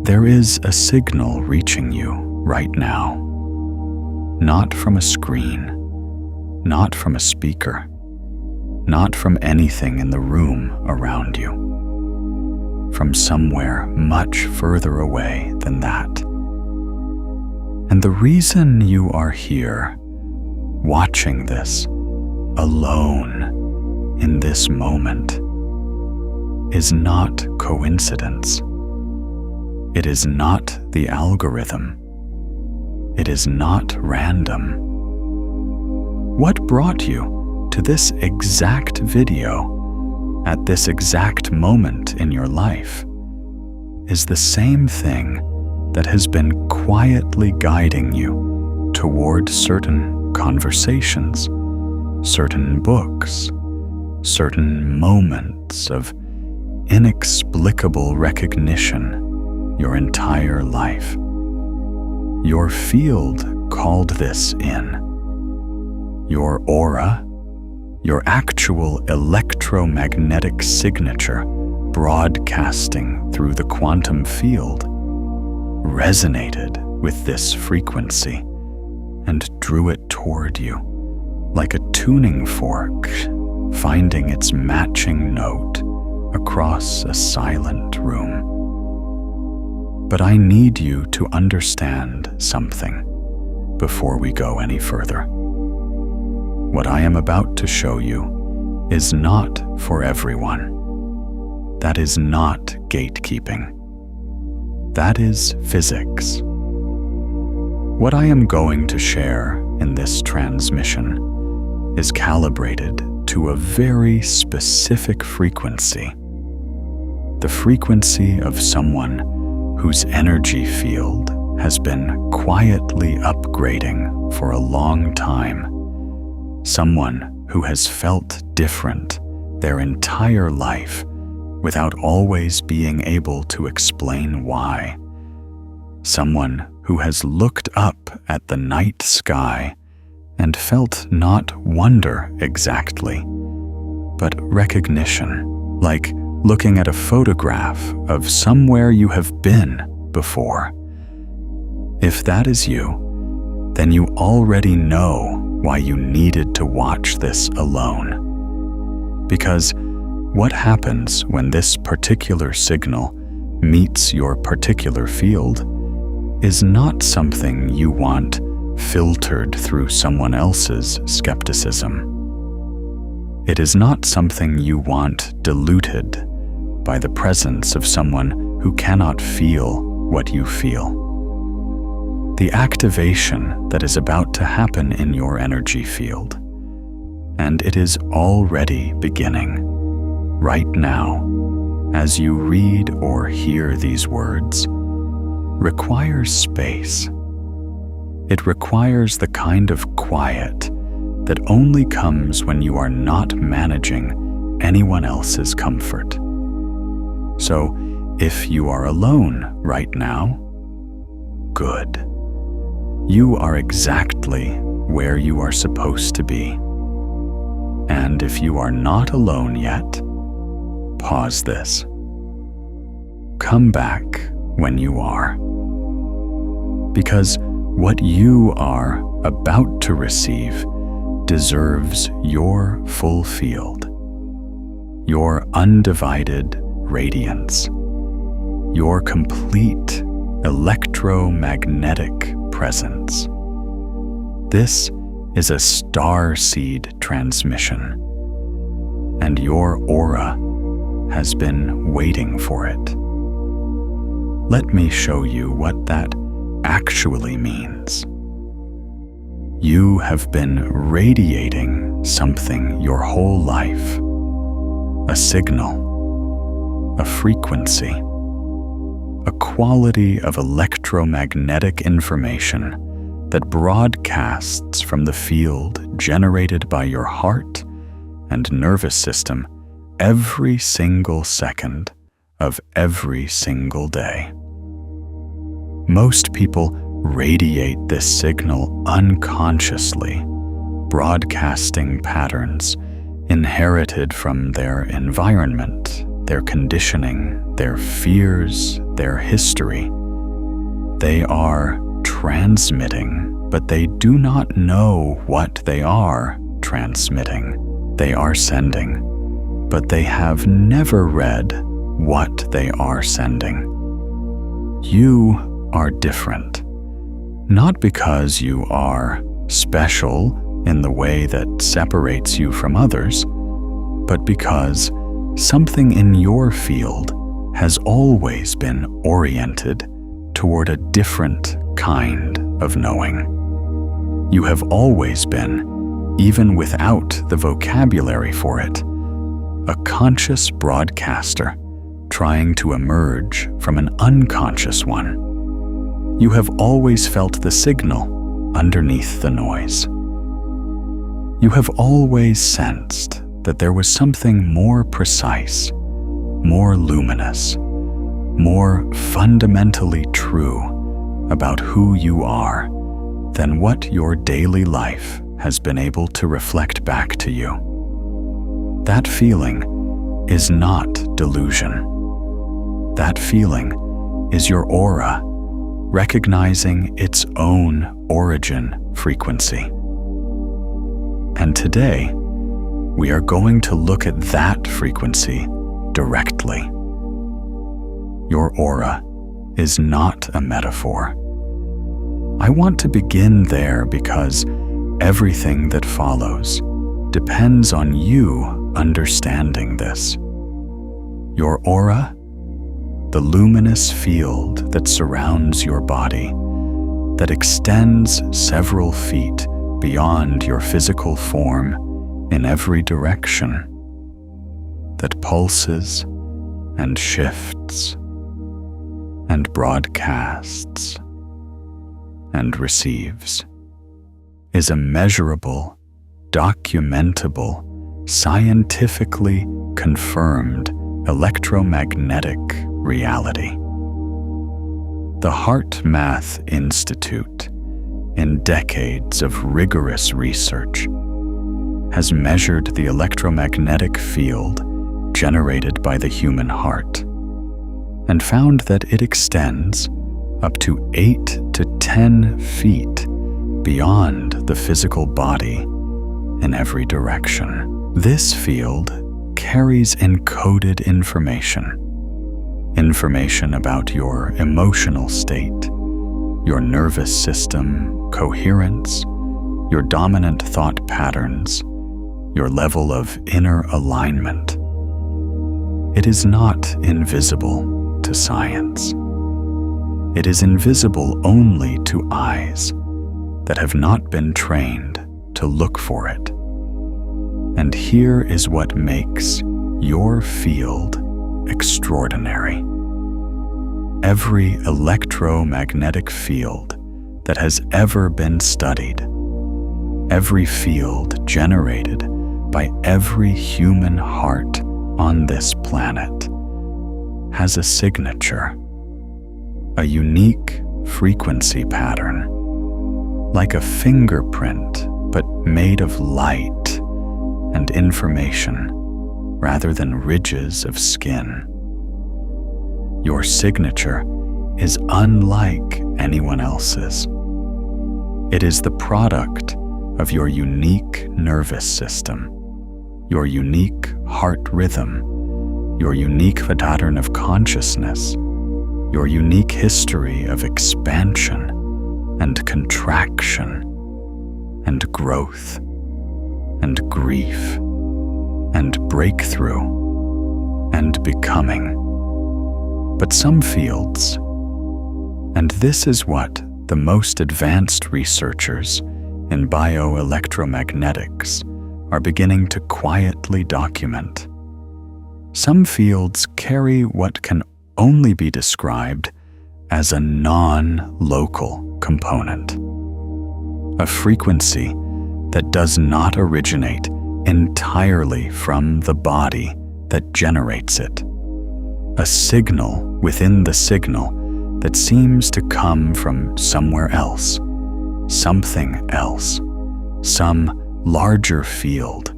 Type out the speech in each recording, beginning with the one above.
There is a signal reaching you right now, not from a screen, not from a speaker, not from anything in the room around you, from somewhere much further away than that. And the reason you are here, watching this, alone in this moment, is not coincidence. It is not the algorithm. It is not random. What brought you to this exact video at this exact moment in your life is the same thing that has been quietly guiding you toward certain conversations, certain books, certain moments of inexplicable recognition your entire life. Your field called this in. Your aura, your actual electromagnetic signature broadcasting through the quantum field, resonated with this frequency and drew it toward you like a tuning fork finding its matching note across a silent room. But I need you to understand something before we go any further. What I am about to show you is not for everyone. That is not gatekeeping. That is physics. What I am going to share in this transmission is calibrated to a very specific frequency. The frequency of someone whose energy field has been quietly upgrading for a long time. Someone who has felt different their entire life without always being able to explain why. Someone who has looked up at the night sky and felt not wonder exactly, but recognition, like looking at a photograph of somewhere you have been before. If that is you, then you already know why you needed to watch this alone. Because what happens when this particular signal meets your particular field is not something you want filtered through someone else's skepticism. It is not something you want diluted by the presence of someone who cannot feel what you feel. The activation that is about to happen in your energy field, and it is already beginning right now as you read or hear these words, requires space. It requires the kind of quiet that only comes when you are not managing anyone else's comfort. So, if you are alone right now, good. You are exactly where you are supposed to be. And if you are not alone yet, pause this. Come back when you are. Because what you are about to receive deserves your full field, your undivided radiance, your complete electromagnetic presence. This is a Starseed transmission, and your aura has been waiting for it. Let me show you what that actually means. You have been radiating something your whole life, a signal, a frequency, a quality of electromagnetic information that broadcasts from the field generated by your heart and nervous system every single second of every single day. Most people radiate this signal unconsciously, broadcasting patterns inherited from their environment, their conditioning, their fears, their history. They are transmitting, but they do not know what they are transmitting. They are sending, but they have never read what they are sending. You are different, not because you are special in the way that separates you from others, but because something in your field has always been oriented toward a different kind of knowing. You have always been, even without the vocabulary for it, a conscious broadcaster trying to emerge from an unconscious one. You have always felt the signal underneath the noise. You have always sensed that there was something more precise, more luminous, more fundamentally true about who you are than what your daily life has been able to reflect back to you. That feeling is not delusion. That feeling is your aura recognizing its own origin frequency. And today, we are going to look at that frequency directly. Your aura is not a metaphor. I want to begin there because everything that follows depends on you understanding this. Your aura, the luminous field that surrounds your body, that extends several feet beyond your physical form in every direction, that pulses and shifts and broadcasts and receives, is a measurable, documentable, scientifically confirmed electromagnetic reality. The Heart Math Institute, in decades of rigorous research, has measured the electromagnetic field generated by the human heart and found that it extends up to 8 to 10 feet beyond the physical body in every direction. This field carries encoded information about your emotional state, your nervous system coherence, your dominant thought patterns, your level of inner alignment. It is not invisible to science. It is invisible only to eyes that have not been trained to look for it. And here is what makes your field extraordinary. Every electromagnetic field that has ever been studied, every field generated by every human heart on this planet, has a signature, a unique frequency pattern, like a fingerprint but made of light and information rather than ridges of skin. Your signature is unlike anyone else's. It is the product of your unique nervous system, your unique heart rhythm, your unique pattern of consciousness, your unique history of expansion and contraction and growth and grief and breakthrough and becoming. But some fields, and this is what the most advanced researchers in bioelectromagnetics are beginning to quietly document. Some fields carry what can only be described as a non-local component, a frequency that does not originate entirely from the body that generates it, a signal within the signal that seems to come from somewhere else, something else, some larger field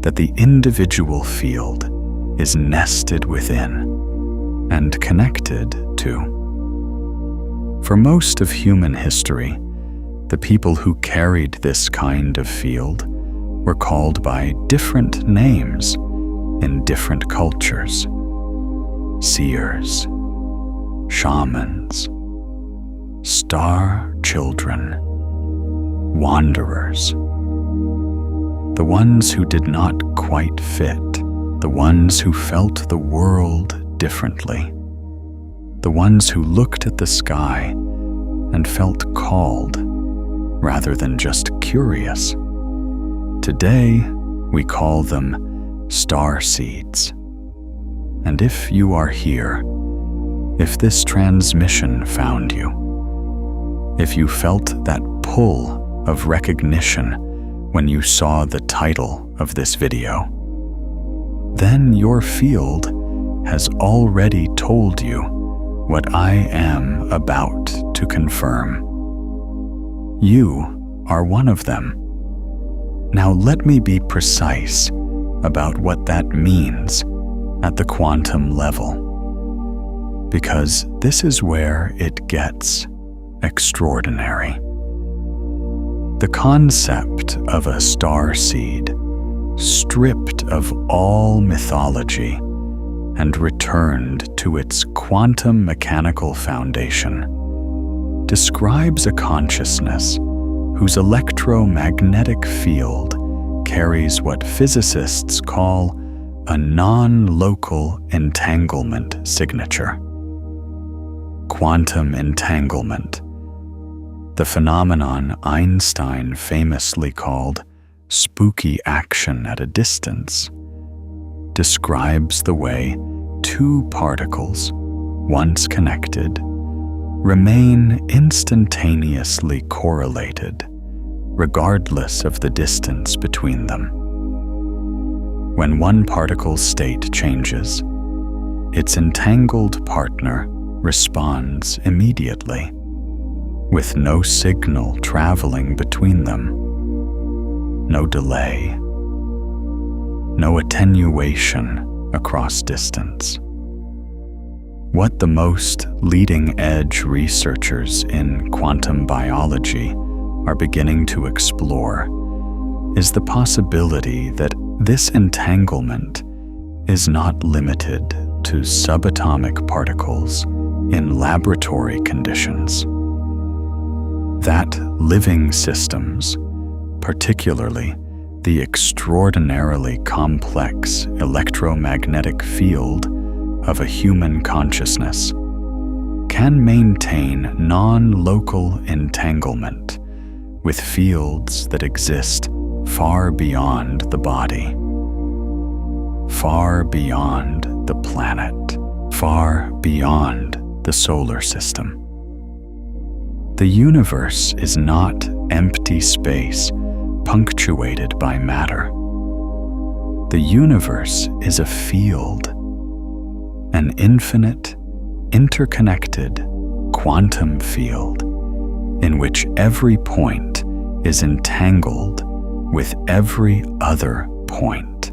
that the individual field is nested within and connected to. For most of human history, the people who carried this kind of field were called by different names in different cultures: seers, shamans, star children, wanderers. The ones who did not quite fit, the ones who felt the world differently, the ones who looked at the sky and felt called rather than just curious. Today, we call them starseeds. And if you are here, if this transmission found you, if you felt that pull of recognition when you saw the title of this video, then your field has already told you what I am about to confirm. You are one of them. Now let me be precise about what that means at the quantum level, because this is where it gets extraordinary. The concept of a starseed, stripped of all mythology and returned to its quantum mechanical foundation, describes a consciousness whose electromagnetic field carries what physicists call a non-local entanglement signature. Quantum entanglement, the phenomenon Einstein famously called spooky action at a distance, describes the way two particles, once connected, remain instantaneously correlated, regardless of the distance between them. When one particle's state changes, its entangled partner responds immediately, with no signal traveling between them, no delay, no attenuation across distance. What the most leading-edge researchers in quantum biology are beginning to explore is the possibility that this entanglement is not limited to subatomic particles in laboratory conditions. That living systems, particularly the extraordinarily complex electromagnetic field of a human consciousness, can maintain non-local entanglement with fields that exist far beyond the body, far beyond the planet, far beyond the solar system. The universe is not empty space punctuated by matter. The universe is a field, an infinite, interconnected quantum field in which every point is entangled with every other point,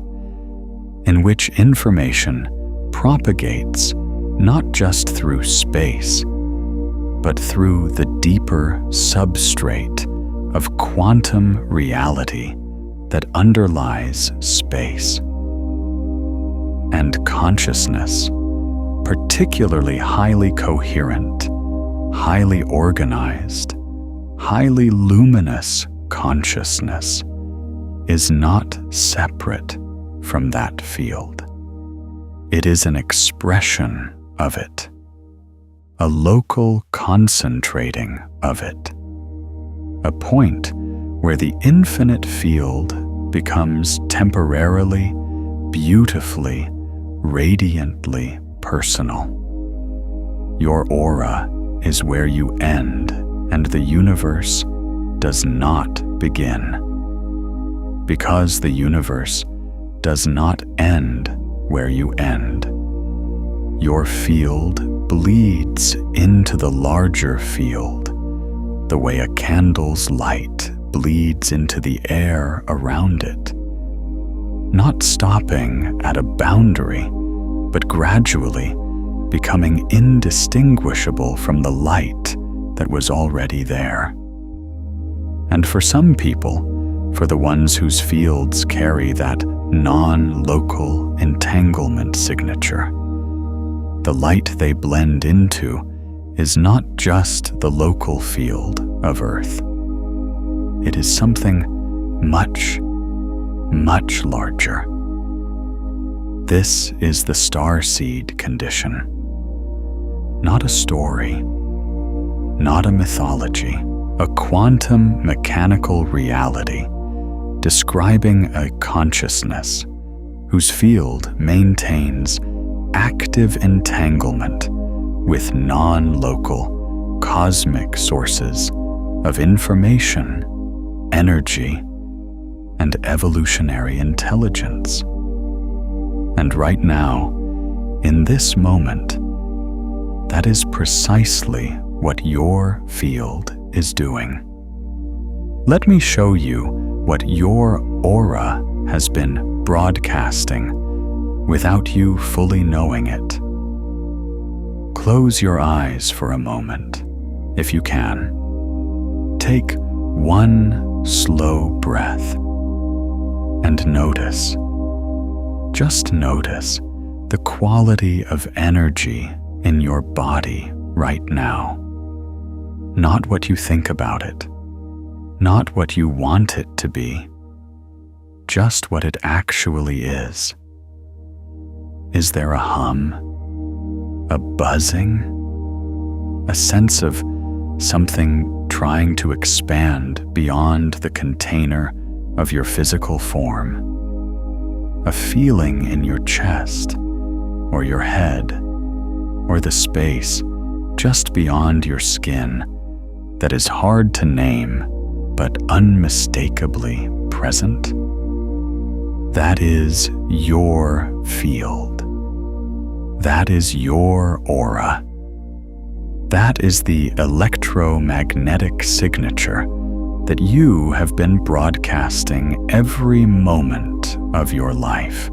in which information propagates not just through space, but through the deeper substrate of quantum reality that underlies space. And consciousness, particularly highly coherent, highly organized, highly luminous consciousness, is not separate from that field. It is an expression of it, a local concentrating of it, a point where the infinite field becomes temporarily, beautifully, radiantly personal. Your aura is where you end, and the universe does not begin. Because the universe does not end where you end. Your field bleeds into the larger field, the way a candle's light bleeds into the air around it. not stopping at a boundary, but gradually becoming indistinguishable from the light that was already there. And for some people, for the ones whose fields carry that non-local entanglement signature, the light they blend into is not just the local field of Earth. It is something much, much larger. This is the Starseed condition. Not a story, not a mythology, a quantum mechanical reality describing a consciousness whose field maintains active entanglement with non-local cosmic sources of information, energy, and evolutionary intelligence. And right now, in this moment, that is precisely what your field is doing. Let me show you what your aura has been broadcasting without you fully knowing it. Close your eyes for a moment, if you can. Take one slow breath and notice, just notice the quality of energy in your body right now. Not what you think about it, not what you want it to be, just what it actually is. Is there a hum, a buzzing, a sense of something trying to expand beyond the container of your physical form? A feeling in your chest, or your head, or the space just beyond your skin that is hard to name but unmistakably present? That is your field. That is your aura. That is the electromagnetic signature that you have been broadcasting every moment of your life.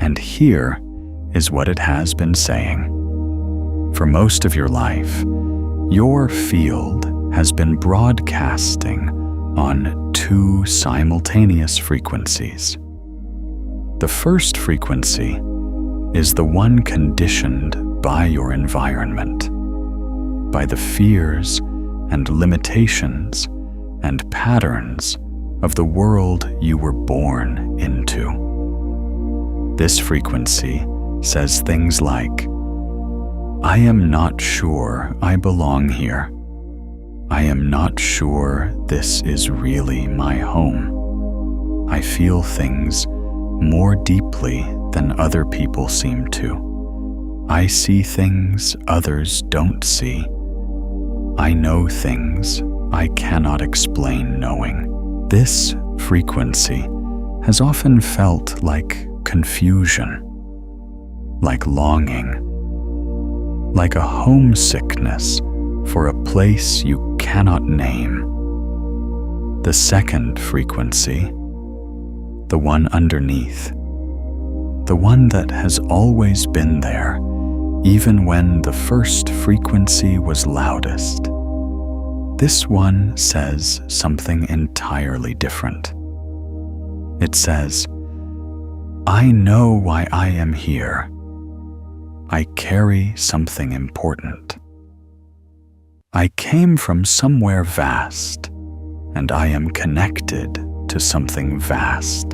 And here is what it has been saying. For most of your life, your field has been broadcasting on two simultaneous frequencies. The first frequency is the one conditioned by your environment, by the fears and limitations and patterns of the world you were born into. This frequency says things like, I am not sure I belong here. I am not sure this is really my home. I feel things more deeply than other people seem to. I see things others don't see. I know things I cannot explain knowing. This frequency has often felt like confusion, like longing, like a homesickness for a place you cannot name. The second frequency, the one underneath, the one that has always been there, even when the first frequency was loudest. This one says something entirely different. It says, I know why I am here. I carry something important. I came from somewhere vast, and I am connected to something vast.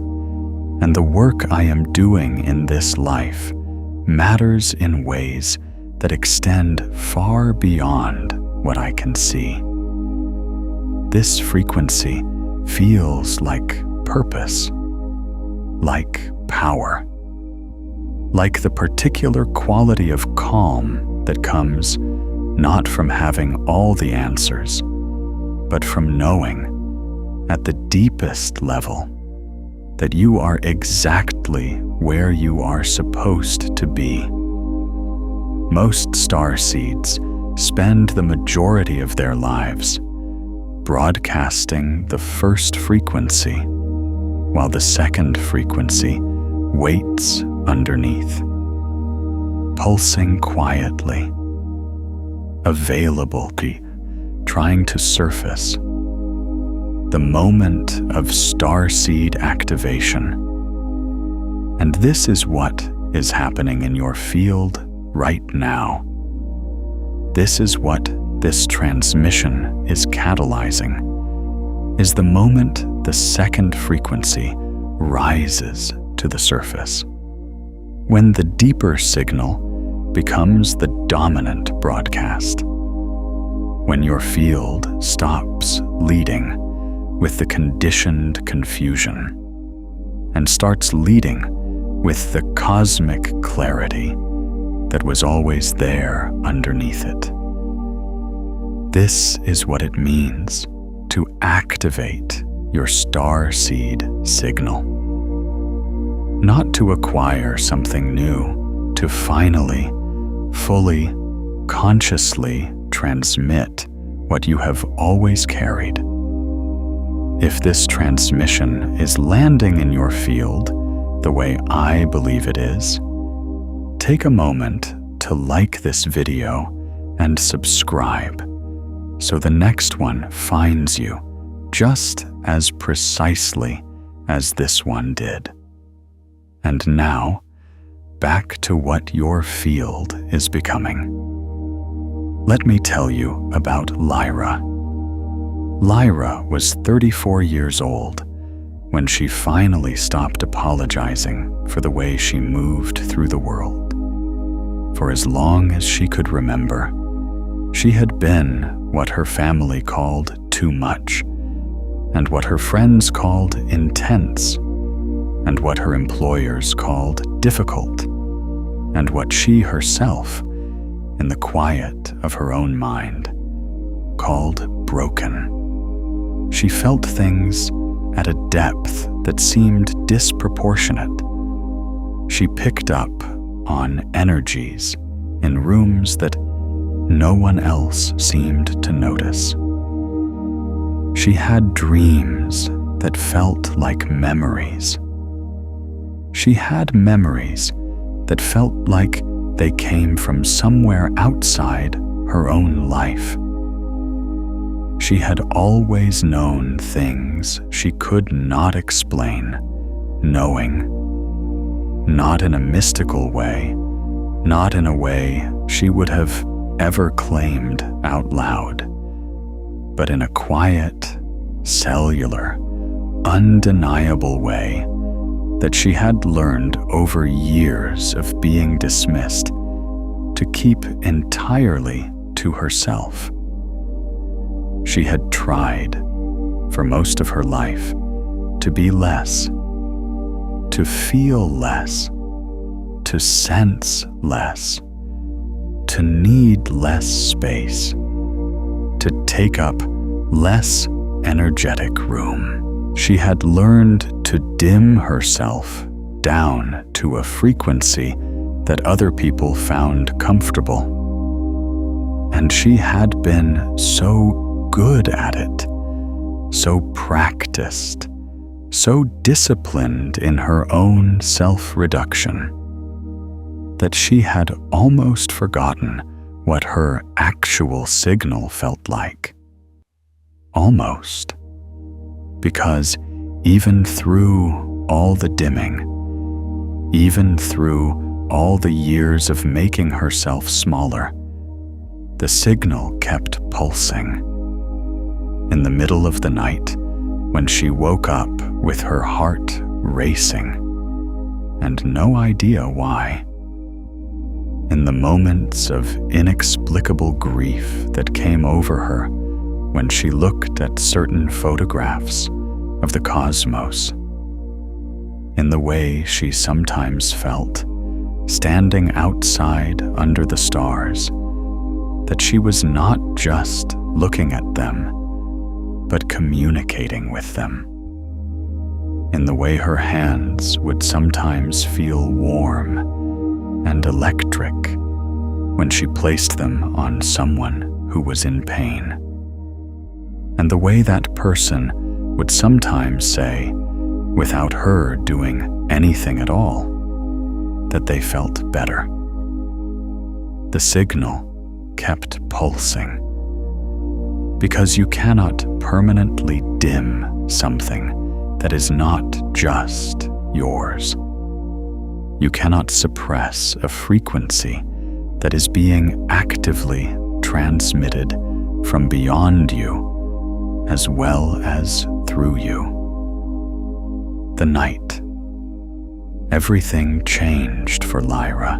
And the work I am doing in this life matters in ways that extend far beyond what I can see. This frequency feels like purpose, like power, like the particular quality of calm that comes not from having all the answers, but from knowing at the deepest level that you are exactly where you are supposed to be. Most starseeds spend the majority of their lives broadcasting the first frequency while the second frequency waits underneath, pulsing quietly, available, trying to surface. The moment of Starseed activation. And this is what is happening in your field right now. This is what this transmission is catalyzing, is the moment the second frequency rises to the surface. When the deeper signal becomes the dominant broadcast. When your field stops leading with the conditioned confusion and starts leading with the cosmic clarity that was always there underneath it. This is what it means to activate your Starseed signal. Not to acquire something new, to finally, fully, consciously transmit what you have always carried. If this transmission is landing in your field the way I believe it is, take a moment to like this video and subscribe so the next one finds you just as precisely as this one did. And now, back to what your field is becoming. Let me tell you about Lyra. Lyra was 34 years old when she finally stopped apologizing for the way she moved through the world. For as long as she could remember, she had been what her family called too much, and what her friends called intense, and what her employers called difficult, and what she herself, in the quiet of her own mind, called broken. She felt things at a depth that seemed disproportionate. She picked up on energies in rooms that no one else seemed to notice. She had dreams that felt like memories. She had memories that felt like they came from somewhere outside her own life. She had always known things she could not explain, knowing. Not in a mystical way, not in a way she would have ever claimed out loud, but in a quiet, cellular, undeniable way that she had learned over years of being dismissed to keep entirely to herself. She had tried, for most of her life, to be less, to feel less, to sense less, to need less space, to take up less energetic room. She had learned to dim herself down to a frequency that other people found comfortable. And she had been so good at it, so practiced, so disciplined in her own self-reduction, that she had almost forgotten what her actual signal felt like. Almost. Because even through all the dimming, even through all the years of making herself smaller, the signal kept pulsing. In the middle of the night, when she woke up with her heart racing, and no idea why. In the moments of inexplicable grief that came over her when she looked at certain photographs of the cosmos. In the way she sometimes felt, standing outside under the stars, that she was not just looking at them, but communicating with them. In the way her hands would sometimes feel warm and electric when she placed them on someone who was in pain. And the way that person would sometimes say, without her doing anything at all, that they felt better. The signal kept pulsing, because you cannot permanently dim something that is not just yours. You cannot suppress a frequency that is being actively transmitted from beyond you as well as through you. The night. Everything changed for Lyra.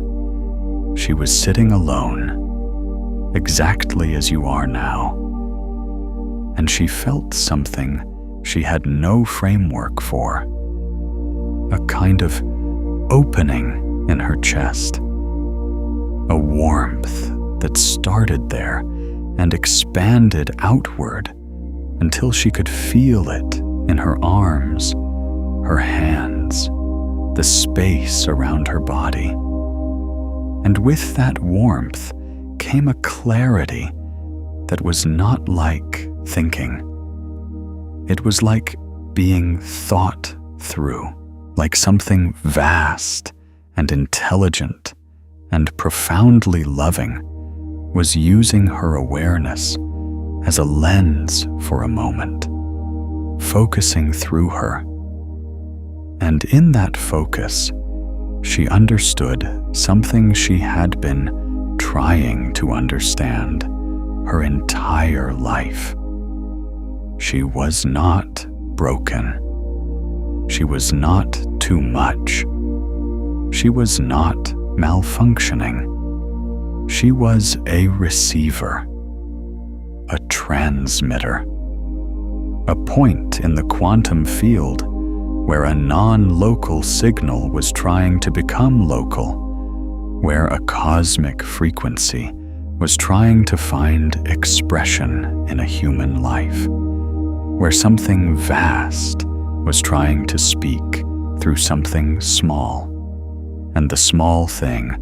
She was sitting alone, exactly as you are now, and she felt something she had no framework for, a kind of opening in her chest, a warmth that started there and expanded outward until she could feel it in her arms, her hands, the space around her body. And with that warmth came a clarity that was not like thinking. It was like being thought through, like something vast and intelligent and profoundly loving was using her awareness as a lens for a moment, focusing through her. And in that focus, she understood something she had been trying to understand her entire life. She was not broken. She was not too much. She was not malfunctioning. She was a receiver, a transmitter, a point in the quantum field where a non-local signal was trying to become local, where a cosmic frequency was trying to find expression in a human life, where something vast was trying to speak through something small, and the small thing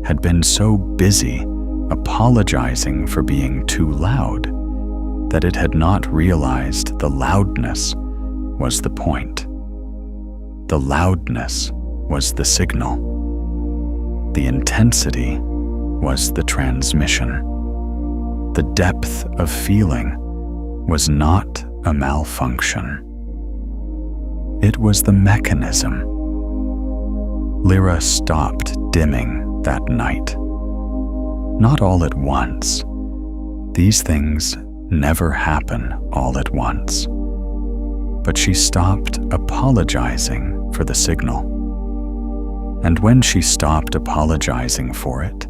had been so busy apologizing for being too loud that it had not realized the loudness was the point. The loudness was the signal. The intensity was the transmission. The depth of feeling was not a malfunction. It was the mechanism. Lyra stopped dimming that night. Not all at once. These things never happen all at once. But she stopped apologizing for the signal. And when she stopped apologizing for it,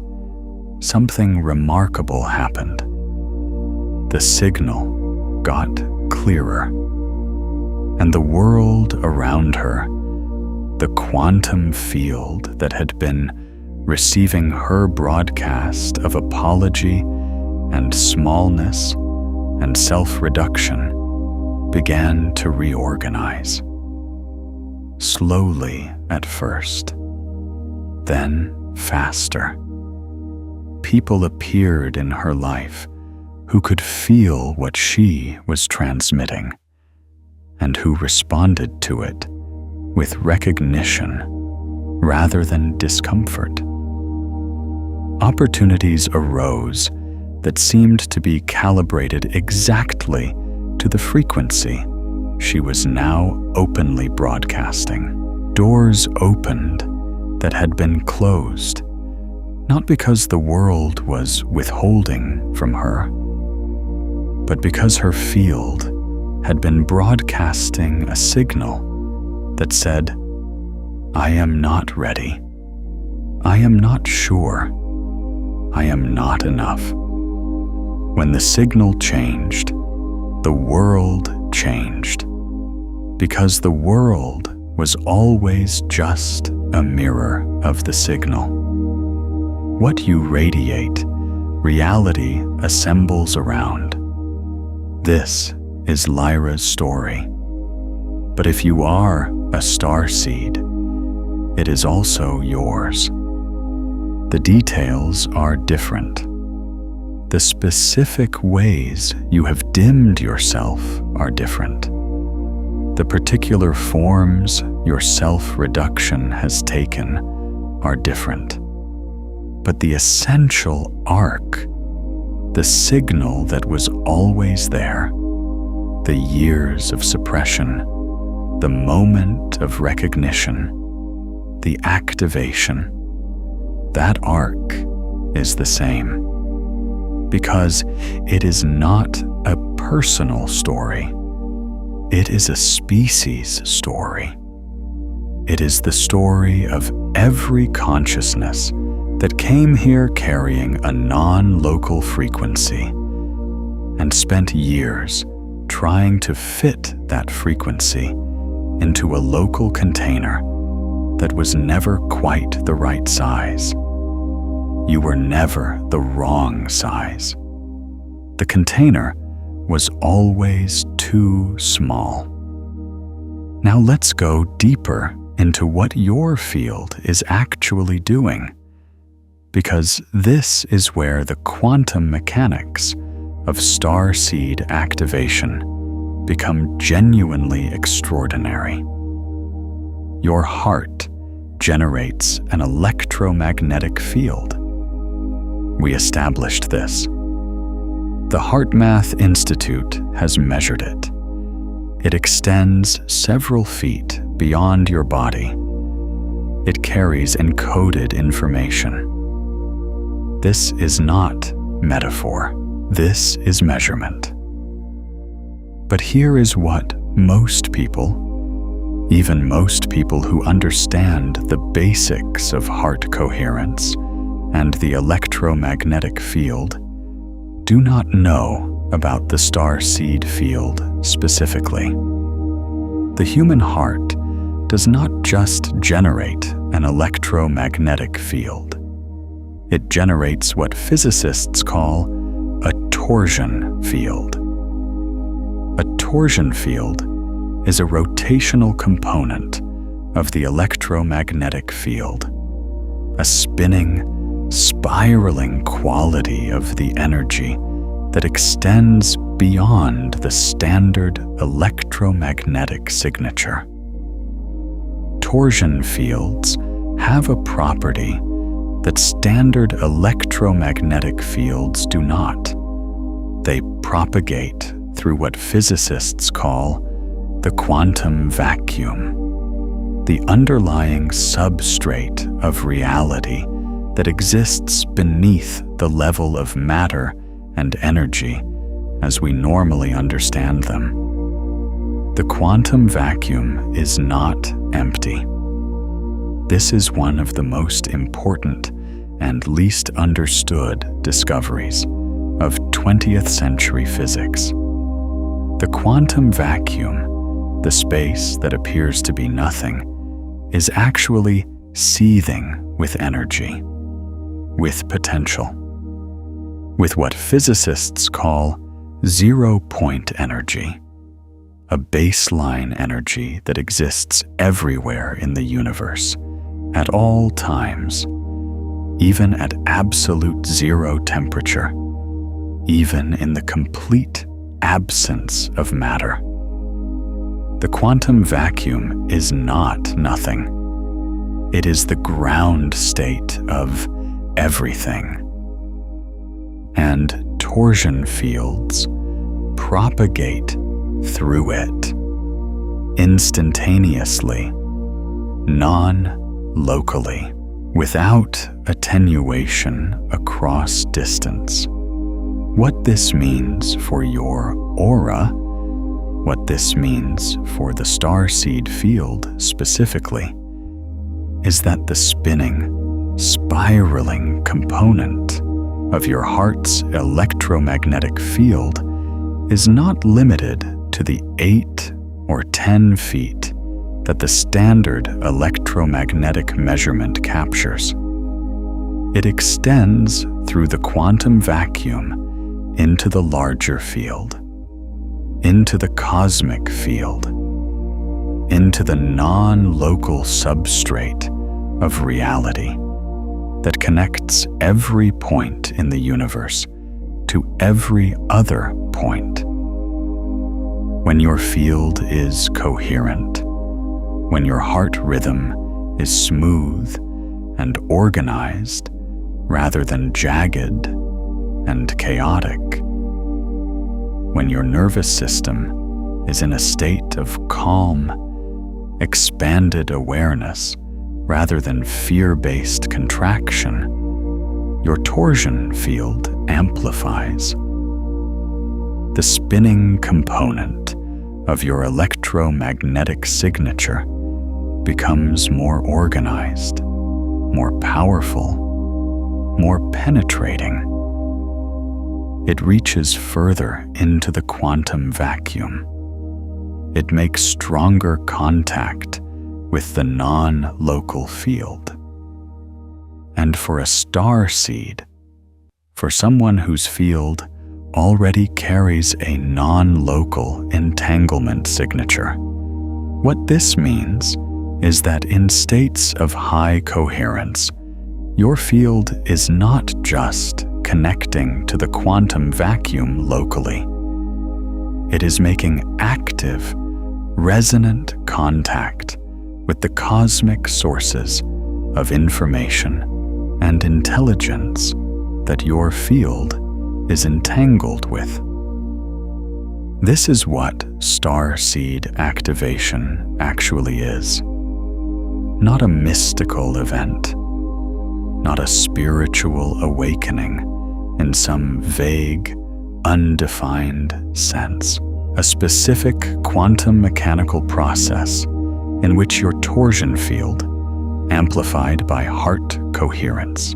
something remarkable happened. The signal got clearer, and the world around her, the quantum field that had been receiving her broadcast of apology and smallness and self-reduction, began to reorganize. Slowly at first, then faster. People appeared in her life who could feel what she was transmitting and who responded to it with recognition rather than discomfort. Opportunities arose that seemed to be calibrated exactly to the frequency she was now openly broadcasting. Doors opened that had been closed, not because the world was withholding from her, but because her field had been broadcasting a signal that said, "I am not ready. I am not sure. I am not enough." When the signal changed, the world changed, because the world was always just a mirror of the signal. What you radiate, reality assembles around. This is Lyra's story. But if you are a starseed, it is also yours. The details are different. The specific ways you have dimmed yourself are different. The particular forms your self-reduction has taken are different, but the essential arc, the signal that was always there, the years of suppression, the moment of recognition, the activation, that arc is the same, because it is not a personal story. It is a species story. It is the story of every consciousness that came here carrying a non-local frequency and spent years trying to fit that frequency into a local container that was never quite the right size. You were never the wrong size. The container was always too small. Now let's go deeper into what your field is actually doing, because this is where the quantum mechanics of Starseed activation become genuinely extraordinary. Your heart generates an electromagnetic field. We established this. The HeartMath Institute has measured it. It extends several feet beyond your body. It carries encoded information. This is not metaphor. This is measurement. But here is what most people, even most people who understand the basics of heart coherence and the electromagnetic field, do not know about the Starseed field specifically. The human heart does not just generate an electromagnetic field. It generates what physicists call a torsion field. A torsion field is a rotational component of the electromagnetic field, a spinning, spiraling quality of the energy that extends beyond the standard electromagnetic signature. Torsion fields have a property that standard electromagnetic fields do not. They propagate through what physicists call the quantum vacuum, the underlying substrate of reality that exists beneath the level of matter and energy as we normally understand them. The quantum vacuum is not empty. This is one of the most important and least understood discoveries of 20th century physics. The quantum vacuum, the space that appears to be nothing, is actually seething with energy, with potential, with what physicists call zero-point energy, a baseline energy that exists everywhere in the universe, at all times, even at absolute zero temperature, even in the complete absence of matter. The quantum vacuum is not nothing. It is the ground state of everything. And torsion fields propagate through it, instantaneously, non-locally, without attenuation across distance. What this means for your aura, what this means for the Starseed field specifically, is that the spinning, spiraling component of your heart's electromagnetic field is not limited to the 8 or 10 feet that the standard electromagnetic measurement captures. It extends through the quantum vacuum into the larger field, into the cosmic field, into the non-local substrate of reality that connects every point in the universe to every other point. when your field is coherent, when your heart rhythm is smooth and organized rather than jagged and chaotic, when your nervous system is in a state of calm, expanded awareness rather than fear-based contraction, your torsion field amplifies. The spinning component of your electromagnetic signature becomes more organized, more powerful, more penetrating. It reaches further into the quantum vacuum. It makes stronger contact with the non-local field. And for a starseed, for someone whose field already carries a non-local entanglement signature, what this means is that in states of high coherence, your field is not just connecting to the quantum vacuum locally. It is making active, resonant contact with the cosmic sources of information and intelligence that your field is entangled with. This is what starseed activation actually is. Not a mystical event, not a spiritual awakening in some vague, undefined sense. A specific quantum mechanical process in which your torsion field, amplified by heart coherence,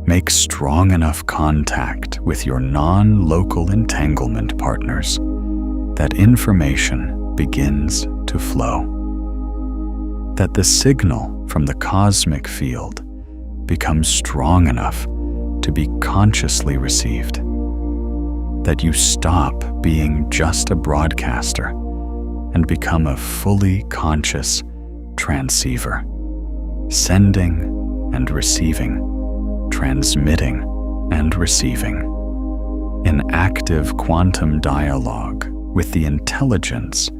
makes strong enough contact with your non-local entanglement partners that information begins to flow. That the signal from the cosmic field becomes strong enough to be consciously received. That you stop being just a broadcaster and become a fully conscious transceiver, sending and receiving, transmitting and receiving, in active quantum dialogue with the intelligence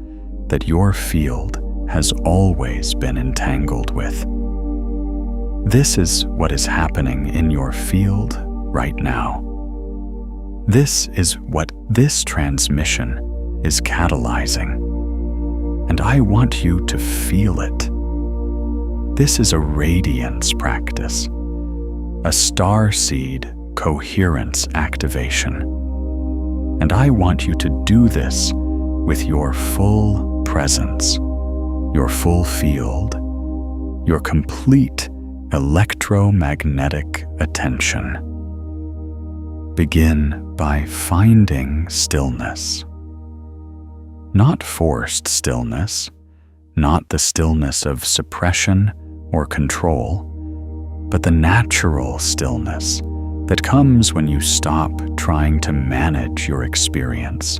that your field has always been entangled with. This is what is happening in your field right now. This is what this transmission is catalyzing, and I want you to feel it. This is a radiance practice, a starseed coherence activation, and I want you to do this with your full presence, your full field, your complete electromagnetic attention. Begin by finding stillness. Not forced stillness, not the stillness of suppression or control, but the natural stillness that comes when you stop trying to manage your experience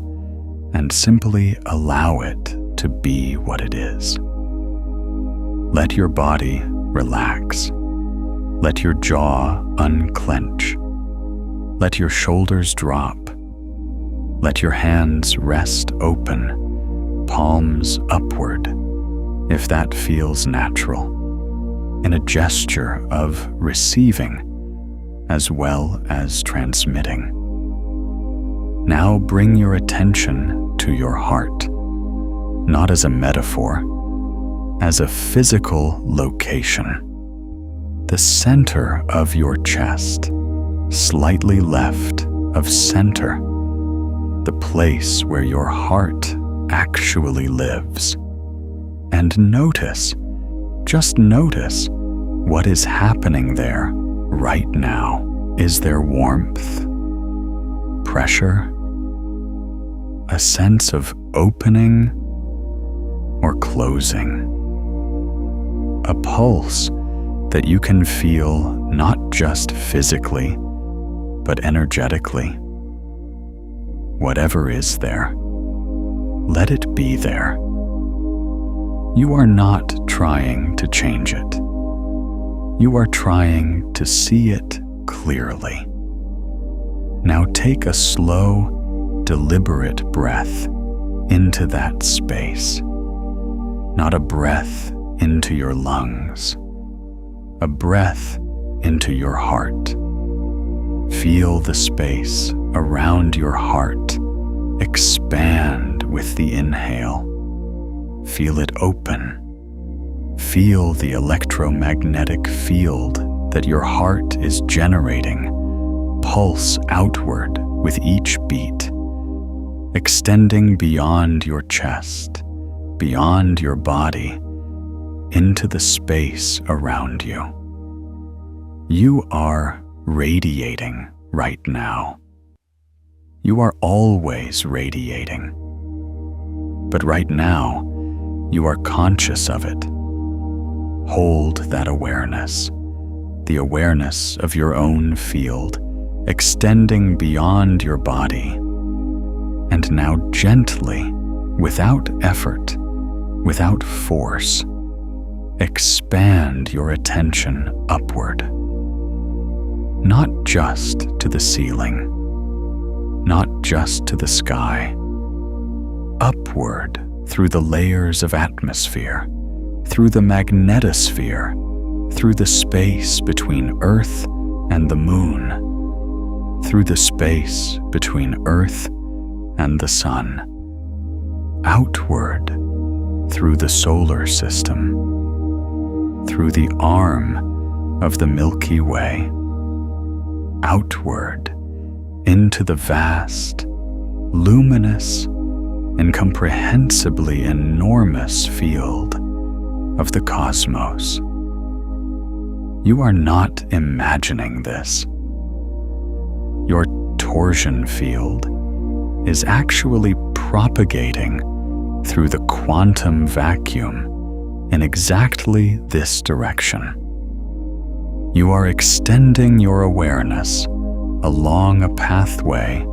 and simply allow it to be what it is. Let your body relax. Let your jaw unclench. Let your shoulders drop. Let your hands rest open, palms upward, if that feels natural, in a gesture of receiving as well as transmitting. Now bring your attention to your heart, not as a metaphor, as a physical location. The center of your chest, slightly left of center, the place where your heart actually lives. And notice, just notice what is happening there right now. Is there warmth, pressure, a sense of opening or closing? A pulse that you can feel not just physically, but energetically. Whatever is there, let it be there. You are not trying to change it. You are trying to see it clearly. Now take a slow, deliberate breath into that space, not a breath into your lungs, a breath into your heart. Feel the space around your heart expand with the inhale. Feel it open. Feel the electromagnetic field that your heart is generating pulse outward with each beat, extending beyond your chest, beyond your body, into the space around you. You are radiating right now. You are always radiating. But right now, you are conscious of it. Hold that awareness, the awareness of your own field, extending beyond your body. And now gently, without effort, without force, expand your attention upward. Not just to the ceiling, not just to the sky, upward through the layers of atmosphere, through the magnetosphere, through the space between Earth and the Moon, through the space between Earth and the Sun, outward through the solar system, through the arm of the Milky Way, outward into the vast, luminous, incomprehensibly enormous field of the cosmos. You are not imagining this. Your torsion field is actually propagating through the quantum vacuum in exactly this direction. You are extending your awareness along a pathway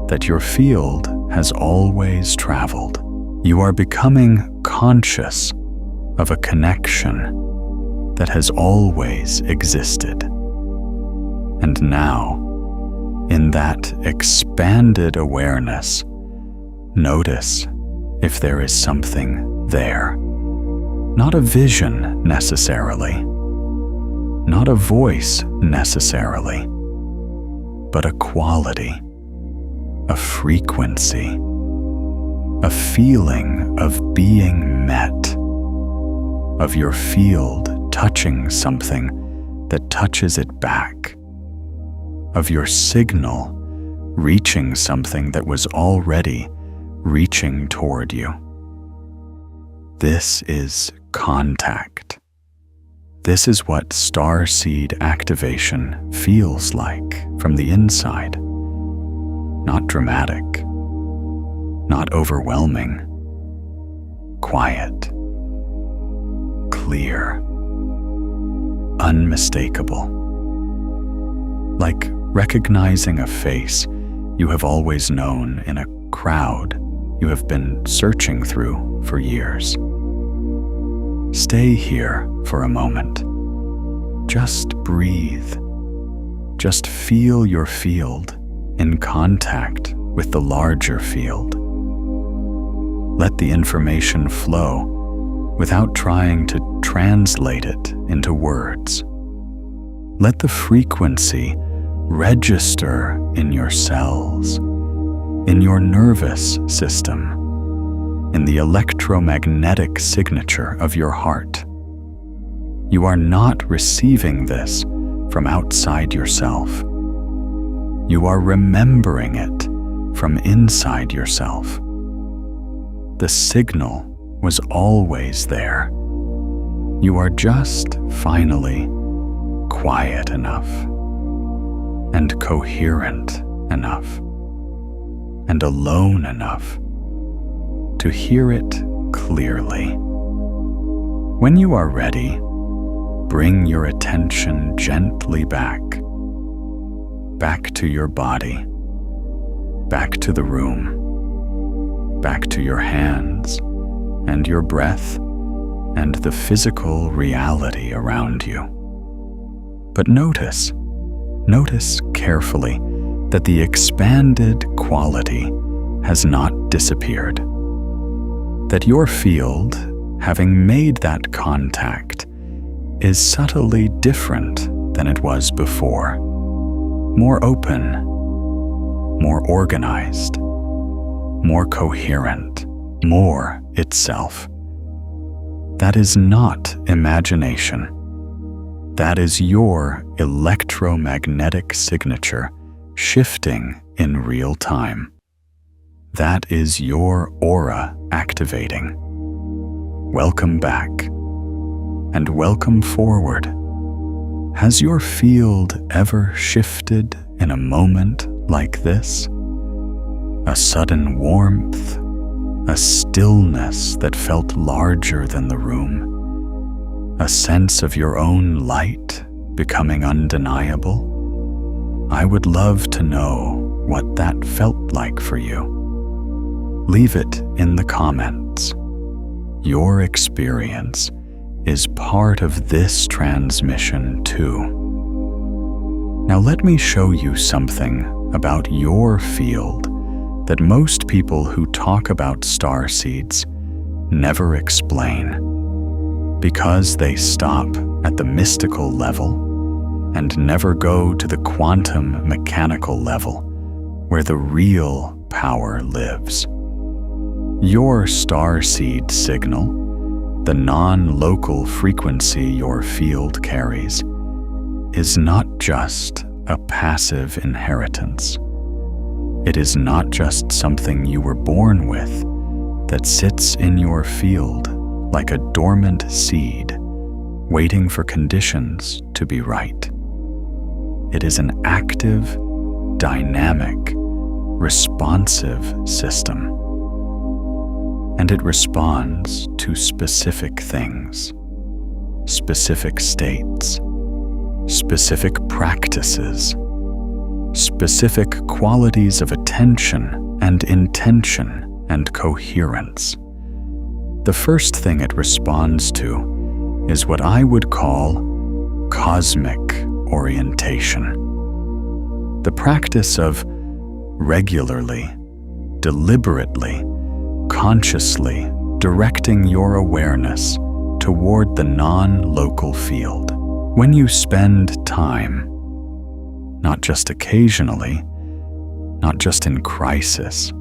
that your field has always traveled. You are becoming conscious of a connection that has always existed. And now, in that expanded awareness, notice if there is something there. Not a vision necessarily, not a voice necessarily, but a quality, a frequency, a feeling of being met, of your field touching something that touches it back, of your signal reaching something that was already reaching toward you. This is contact. This is what Starseed activation feels like from the inside. Not dramatic, not overwhelming, quiet, clear, unmistakable. Like recognizing a face you have always known in a crowd you have been searching through for years. Stay here for a moment. Just breathe. Just feel your field in contact with the larger field. Let the information flow without trying to translate it into words. Let the frequency register in your cells, in your nervous system, in the electromagnetic signature of your heart. You are not receiving this from outside yourself. You are remembering it from inside yourself. The signal was always there. You are just finally quiet enough and coherent enough and alone enough to hear it clearly. When you are ready, bring your attention gently back to your body, back to the room, back to your hands and your breath and the physical reality around you. But notice carefully that the expanded quality has not disappeared. that your field, having made that contact, is subtly different than it was before, more open, more organized, more coherent, more itself. That is not imagination. That is your electromagnetic signature shifting in real time. That is your aura activating. Welcome back, and welcome forward. Has your field ever shifted in a moment like this? A sudden warmth, a stillness that felt larger than the room, a sense of your own light becoming undeniable? I would love to know what that felt like for you. Leave it in the comments. Your experience is part of this transmission too. Now let me show you something about your field that most people who talk about starseeds never explain, because they stop at the mystical level and never go to the quantum mechanical level where the real power lives. Your starseed signal, the non-local frequency your field carries, is not just a passive inheritance. It is not just something you were born with that sits in your field like a dormant seed, waiting for conditions to be right. It is an active, dynamic, responsive system. And it responds to specific things, specific states, specific practices, specific qualities of attention and intention and coherence. The first thing it responds to is what I would call cosmic orientation. The practice of regularly, deliberately, consciously directing your awareness toward the non-local field. When you spend time, not just occasionally, not just in crisis,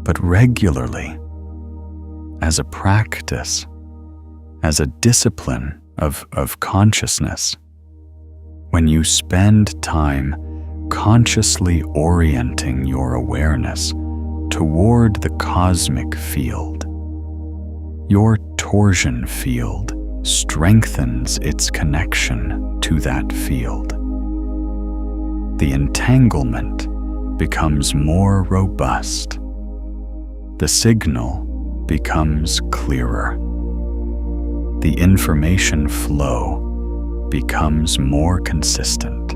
but regularly, as a practice, as a discipline of consciousness, when you spend time consciously orienting your awareness toward the cosmic field, your torsion field strengthens its connection to that field. The entanglement becomes more robust. The signal becomes clearer. The information flow becomes more consistent.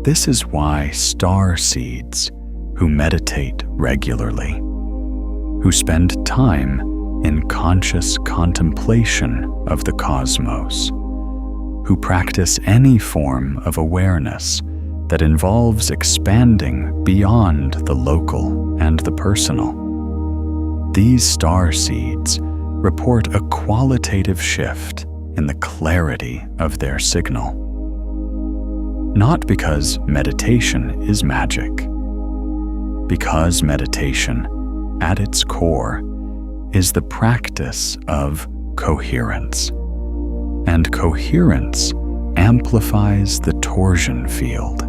This is why starseeds who meditate regularly, who spend time in conscious contemplation of the cosmos, who practice any form of awareness that involves expanding beyond the local and the personal. These starseeds report a qualitative shift in the clarity of their signal. Not because meditation is magic, because meditation, at its core, is the practice of coherence. And coherence amplifies the torsion field.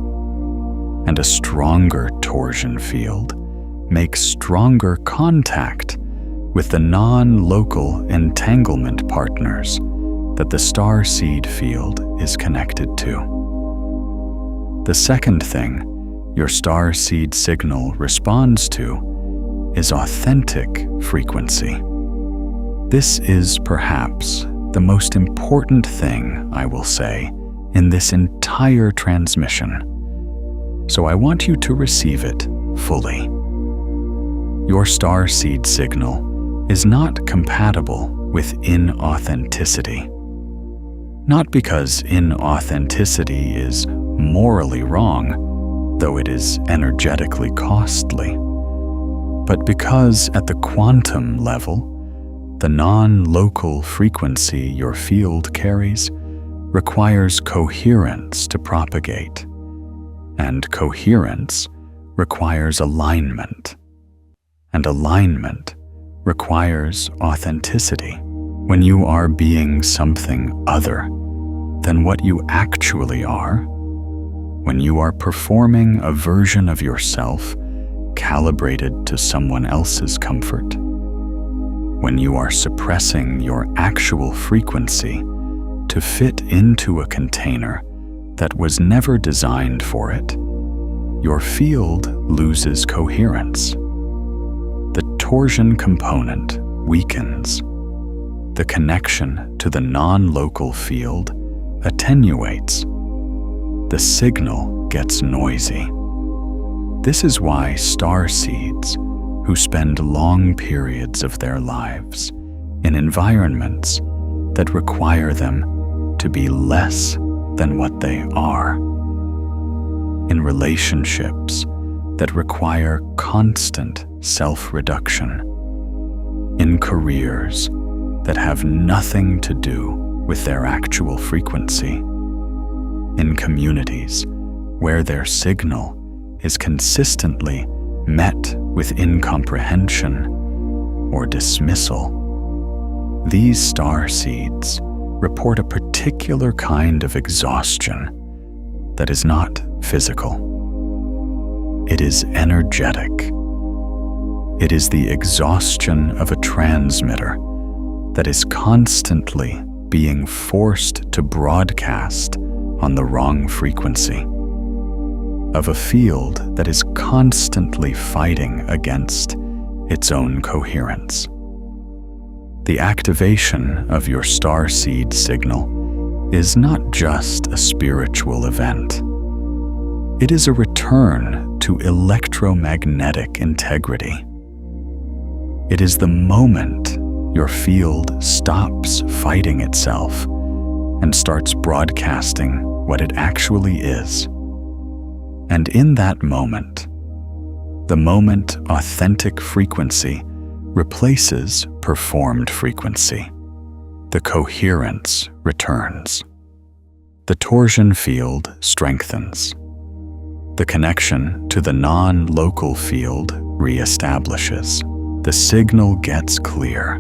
And a stronger torsion field makes stronger contact with the non-local entanglement partners that the starseed field is connected to. The second thing your starseed signal responds to is authentic frequency. This is perhaps the most important thing, I will say, in this entire transmission. So I want you to receive it fully. Your starseed signal is not compatible with inauthenticity. Not because inauthenticity is morally wrong, though it is energetically costly, But because at the quantum level, the non-local frequency your field carries requires coherence to propagate, and coherence requires alignment, and alignment requires authenticity. When you are being something other than what you actually are, when you are performing a version of yourself calibrated to someone else's comfort, when you are suppressing your actual frequency to fit into a container that was never designed for it, your field loses coherence. The torsion component weakens. The connection to the non-local field attenuates. The signal gets noisy. This is why starseeds, who spend long periods of their lives in environments that require them to be less than what they are, in relationships that require constant self-reduction, in careers that have nothing to do with their actual frequency, in communities where their signal is consistently met with incomprehension or dismissal, these starseeds report a particular kind of exhaustion that is not physical. It is energetic. It is the exhaustion of a transmitter that is constantly being forced to broadcast on the wrong frequency, of a field that is constantly fighting against its own coherence. The activation of your starseed signal is not just a spiritual event. It is a return to electromagnetic integrity. It is the moment your field stops fighting itself and starts broadcasting what it actually is. And in that moment, the moment authentic frequency replaces performed frequency, the coherence returns. The torsion field strengthens. The connection to the non-local field reestablishes. The signal gets clear,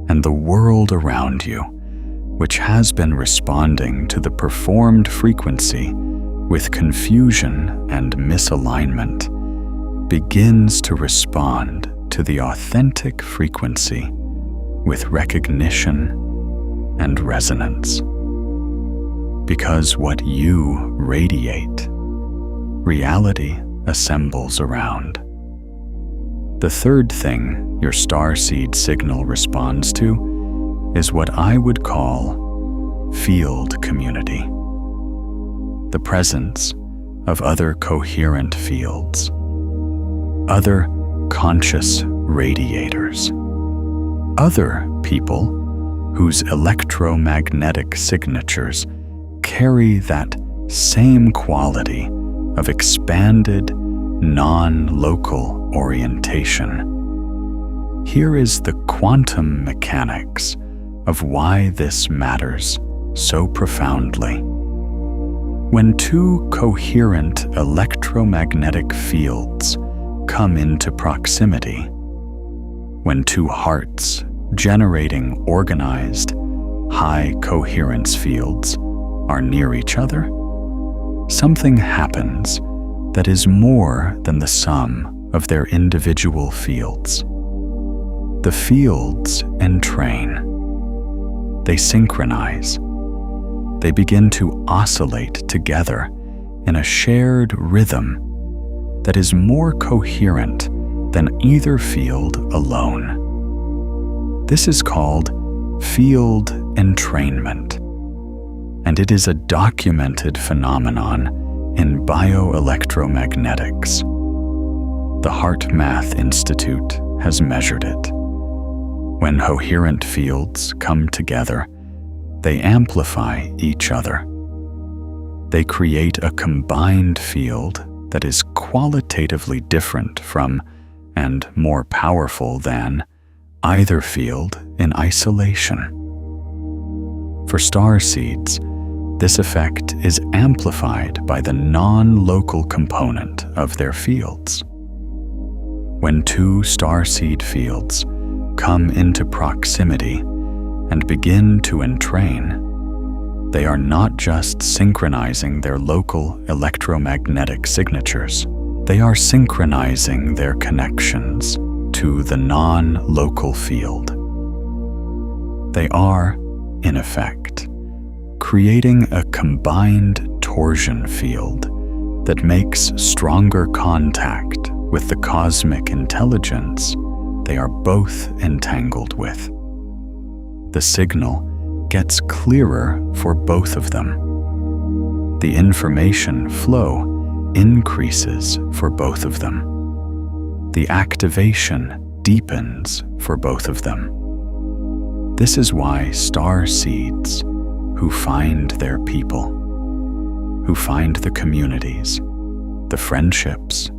and the world around you, which has been responding to the performed frequency with confusion and misalignment, begins to respond to the authentic frequency with recognition and resonance. Because what you radiate, reality assembles around. The third thing your starseed signal responds to is what I would call field community. The presence of other coherent fields, other conscious radiators, other people whose electromagnetic signatures carry that same quality of expanded, non-local orientation. Here is the quantum mechanics of why this matters so profoundly. When two coherent electromagnetic fields come into proximity, when two hearts generating organized, high coherence fields are near each other, something happens that is more than the sum of their individual fields. The fields entrain. They synchronize. They begin to oscillate together in a shared rhythm that is more coherent than either field alone. This is called field entrainment, and it is a documented phenomenon in bioelectromagnetics. The HeartMath Institute has measured it. When coherent fields come together, they amplify each other. They create a combined field that is qualitatively different from and more powerful than either field in isolation. For starseeds, this effect is amplified by the non-local component of their fields. When two starseed fields come into proximity and begin to entrain, they are not just synchronizing their local electromagnetic signatures, they are synchronizing their connections to the non-local field. They are, in effect, creating a combined torsion field that makes stronger contact with the cosmic intelligence they are both entangled with. The signal gets clearer for both of them. The information flow increases for both of them. The activation deepens for both of them. This is why starseeds who find their people, who find the communities, the friendships,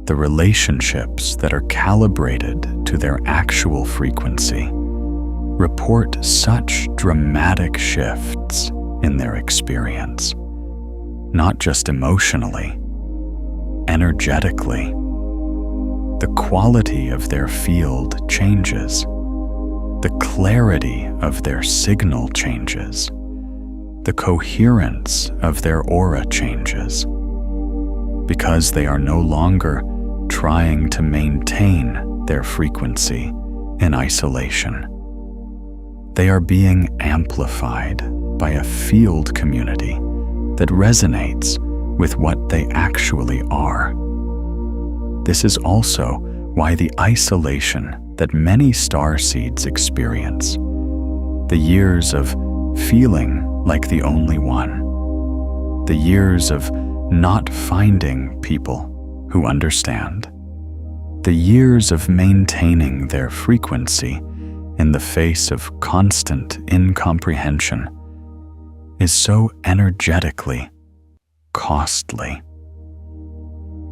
the relationships that are calibrated to their actual frequency, report such dramatic shifts in their experience, not just emotionally, energetically. The quality of their field changes. The clarity of their signal changes. The coherence of their aura changes, because they are no longer trying to maintain their frequency in isolation. They are being amplified by a field community that resonates with what they actually are. This is also why the isolation that many starseeds experience, the years of feeling like the only one, the years of not finding people who understand, the years of maintaining their frequency in the face of constant incomprehension, is so energetically costly.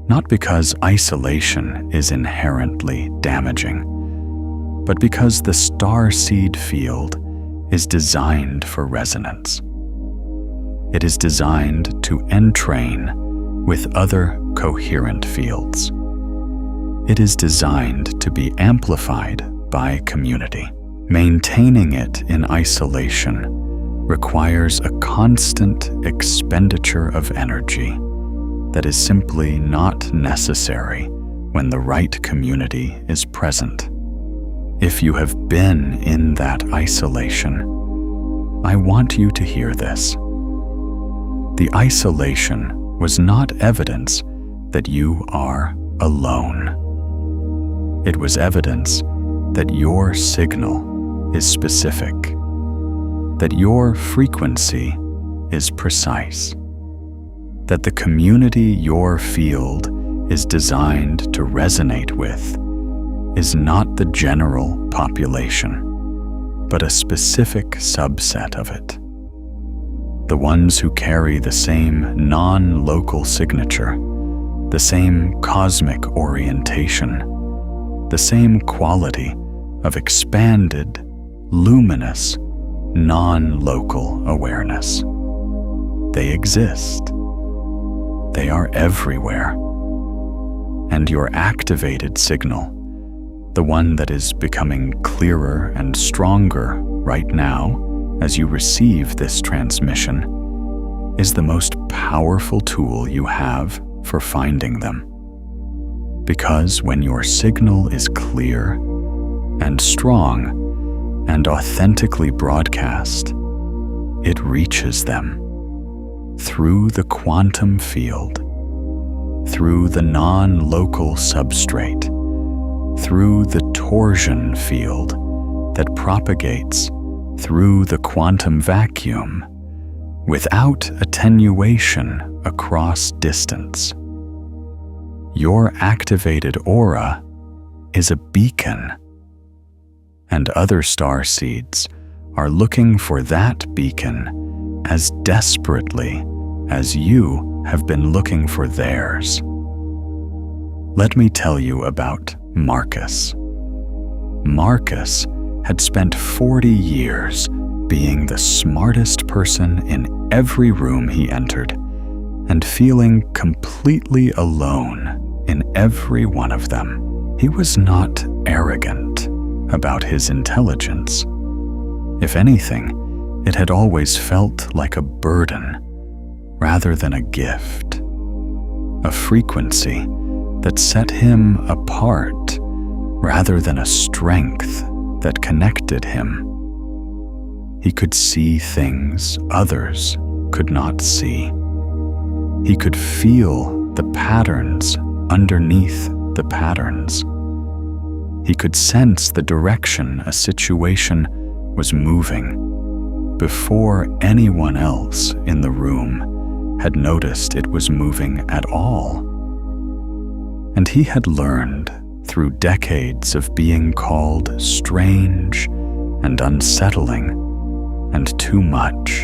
Not because isolation is inherently damaging, but because the starseed field is designed for resonance. It is designed to entrain with other coherent fields. It is designed to be amplified by community. Maintaining it in isolation requires a constant expenditure of energy that is simply not necessary when the right community is present. If you have been in that isolation, I want you to hear this. The isolation was not evidence that you are alone. It was evidence that your signal is specific, that your frequency is precise, that the community your field is designed to resonate with is not the general population, but a specific subset of it. The ones who carry the same non-local signature, the same cosmic orientation, the same quality of expanded, luminous, non-local awareness. They exist. They are everywhere. And your activated signal, the one that is becoming clearer and stronger right now as you receive this transmission, is the most powerful tool you have for finding them. Because when your signal is clear and strong and authentically broadcast, it reaches them through the quantum field, through the non-local substrate, through the torsion field that propagates through the quantum vacuum without attenuation across distance. Your activated aura is a beacon, and other starseeds are looking for that beacon as desperately as you have been looking for theirs. Let me tell you about Marcus. Marcus had spent 40 years being the smartest person in every room he entered and feeling completely alone in every one of them. He was not arrogant about his intelligence. If anything, it had always felt like a burden rather than a gift, a frequency that set him apart rather than a strength that connected him. He could see things others could not see. He could feel the patterns underneath the patterns. He could sense the direction a situation was moving before anyone else in the room had noticed it was moving at all. And he had learned through decades of being called strange and unsettling and too much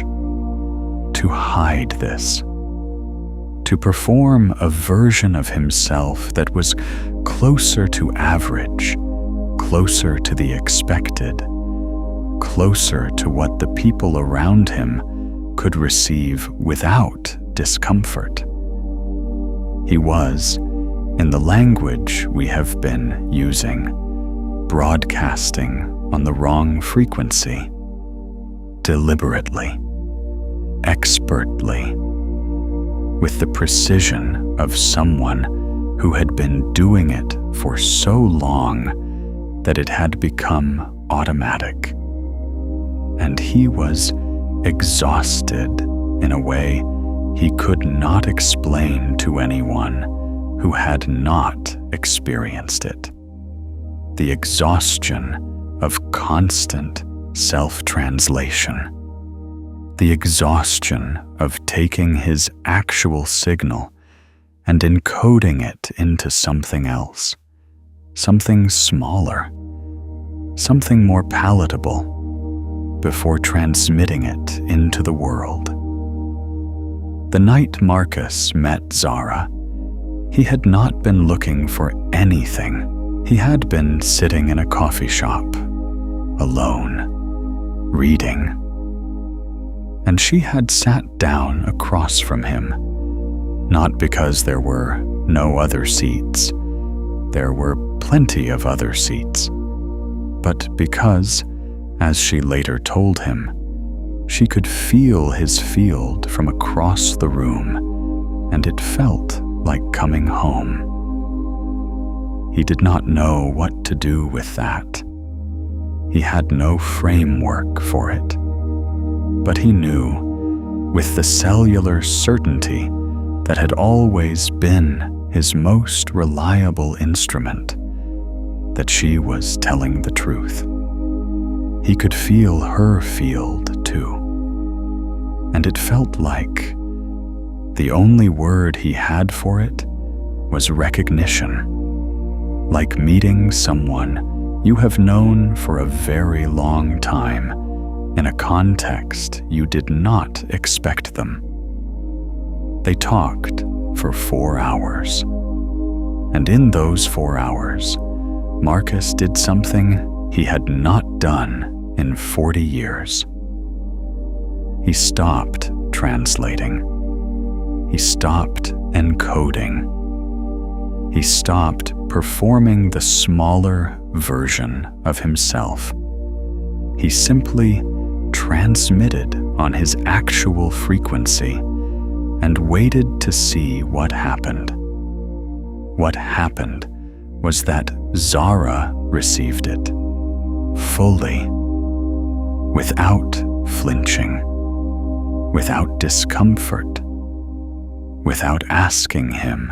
to hide this, to perform a version of himself that was closer to average, closer to the expected, closer to what the people around him could receive without discomfort. He was, in the language we have been using, broadcasting on the wrong frequency, deliberately, expertly, with the precision of someone who had been doing it for so long that it had become automatic. And he was exhausted in a way he could not explain to anyone who had not experienced it. The exhaustion of constant self-translation. The exhaustion of taking his actual signal and encoding it into something else, something smaller, something more palatable, before transmitting it into the world. The night Marcus met Zara, he had not been looking for anything. He had been sitting in a coffee shop, alone, reading. And she had sat down across from him, not because there were no other seats. There were plenty of other seats, but because, as she later told him, she could feel his field from across the room, and it felt like coming home. He did not know what to do with that. He had no framework for it. But he knew, with the cellular certainty that had always been his most reliable instrument, that she was telling the truth. He could feel her field too. And it felt like the only word he had for it was recognition. Like meeting someone you have known for a very long time in a context you did not expect them. They talked for 4 hours. And in those 4 hours, Marcus did something he had not done in 40 years. He stopped translating. He stopped encoding. He stopped performing the smaller version of himself. He simply transmitted on his actual frequency and waited to see what happened. What happened was that Zara received it fully, without flinching, without discomfort, without asking him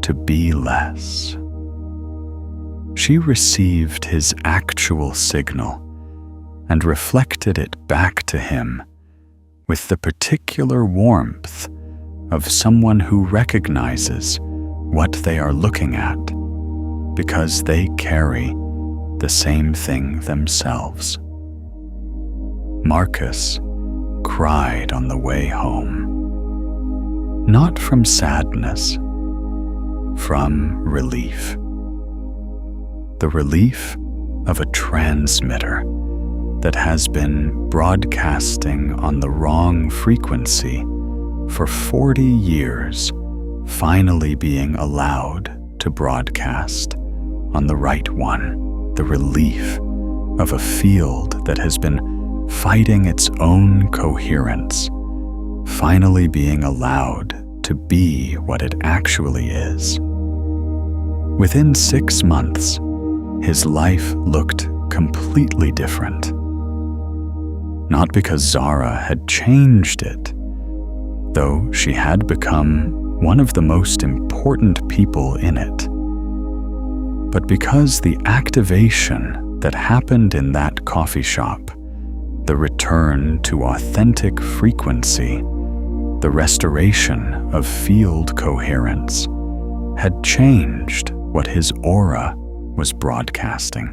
to be less. She received his actual signal and reflected it back to him with the particular warmth of someone who recognizes what they are looking at because they carry the same thing themselves. Marcus cried on the way home, not from sadness, from relief. the relief of a transmitter that has been broadcasting on the wrong frequency for 40 years, finally being allowed to broadcast on the right one. The relief of a field that has been fighting its own coherence, finally being allowed to be what it actually is. Within 6 months, his life looked completely different. Not because Zara had changed it, though she had become one of the most important people in it, but because the activation that happened in that coffee shop, the return to authentic frequency, the restoration of field coherence, had changed what his aura was broadcasting.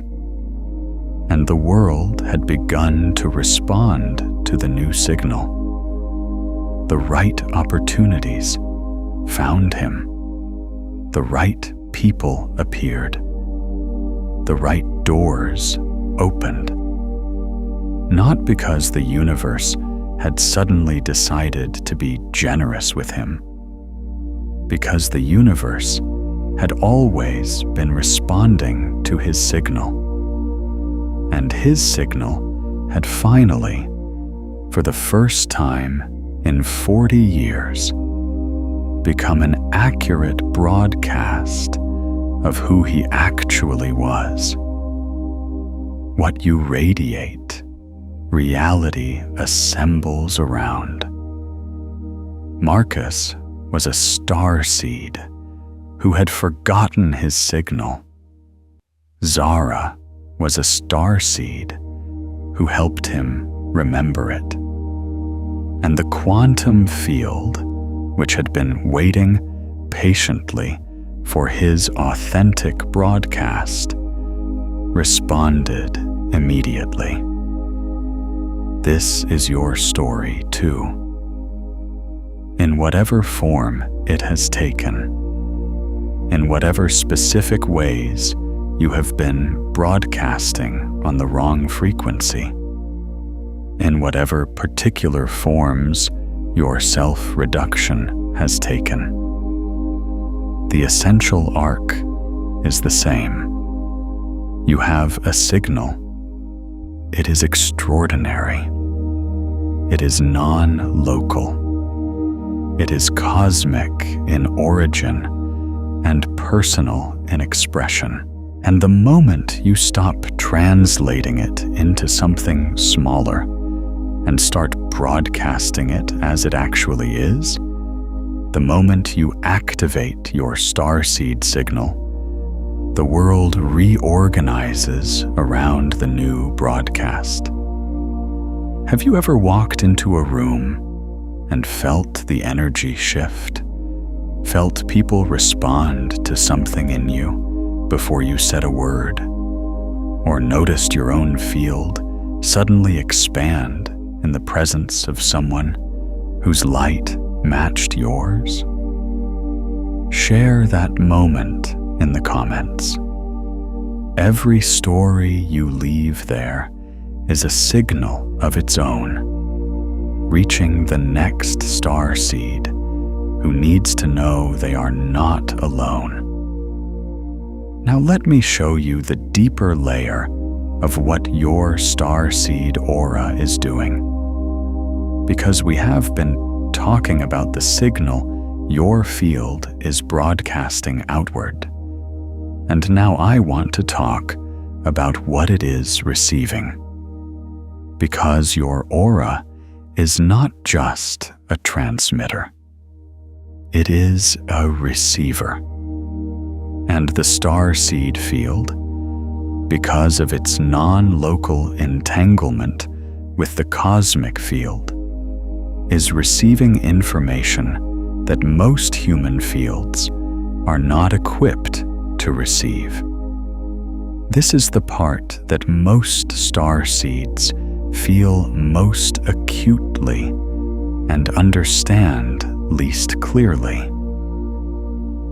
And the world had begun to respond to the new signal. The right opportunities found him. The right people appeared. The right doors opened. Not because the universe had suddenly decided to be generous with him, because the universe had always been responding to his signal. And his signal had finally, for the first time in 40 years, become an accurate broadcast of who he actually was. What you radiate, reality assembles around. Marcus was a starseed who had forgotten his signal. Zara was a starseed who helped him remember it. And the quantum field, which had been waiting patiently for his authentic broadcast, responded immediately. This is your story too. In whatever form it has taken, in whatever specific ways you have been broadcasting on the wrong frequency, in whatever particular forms your self-reduction has taken. The essential arc is the same. You have a signal. It is extraordinary. It is non-local. It is cosmic in origin and personal in expression. And the moment you stop translating it into something smaller and start broadcasting it as it actually is, the moment you activate your starseed signal, the world reorganizes around the new broadcast. Have you ever walked into a room and felt the energy shift? Felt people respond to something in you before you said a word? Or noticed your own field suddenly expand in the presence of someone whose light matched yours? Share that moment in the comments. Every story you leave there is a signal of its own, reaching the next starseed who needs to know they are not alone. Now let me show you the deeper layer of what your starseed aura is doing. Because we have been talking about the signal your field is broadcasting outward. And now I want to talk about what it is receiving. Because your aura is not just a transmitter. It is a receiver. And the starseed field, because of its non-local entanglement with the cosmic field, is receiving information that most human fields are not equipped to receive. This is the part that most starseeds feel most acutely and understand least clearly.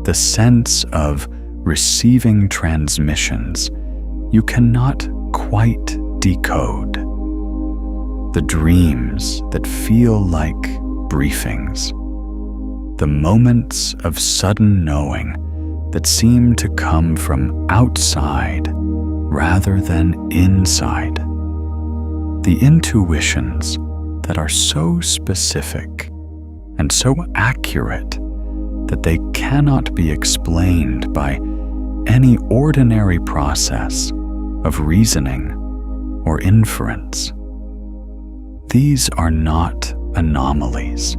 The sense of receiving transmissions you cannot quite decode. The dreams that feel like briefings. The moments of sudden knowing that seem to come from outside rather than inside. The intuitions that are so specific and so accurate that they cannot be explained by any ordinary process of reasoning or inference. These are not anomalies.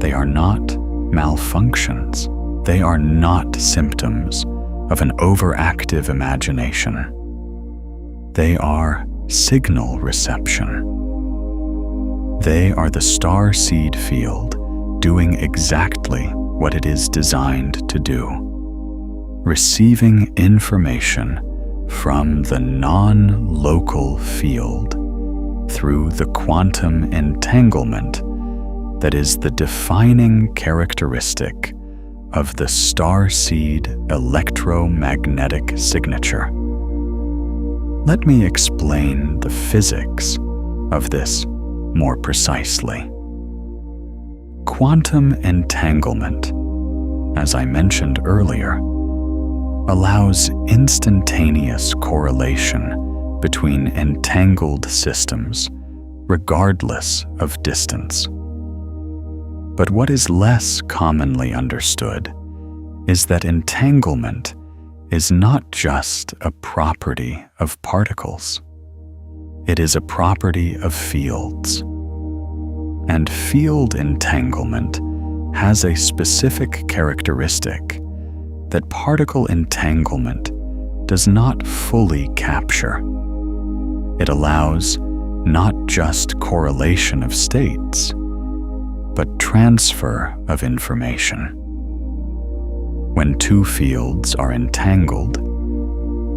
They are not malfunctions. They are not symptoms of an overactive imagination. They are signal reception. They are the starseed field doing exactly what it is designed to do, receiving information from the non-local field through the quantum entanglement that is the defining characteristic of the starseed electromagnetic signature. Let me explain the physics of this more precisely. Quantum entanglement, as I mentioned earlier, allows instantaneous correlation between entangled systems, regardless of distance. But what is less commonly understood is that entanglement is not just a property of particles. It is a property of fields. And field entanglement has a specific characteristic that particle entanglement does not fully capture. It allows not just correlation of states, but transfer of information. When two fields are entangled,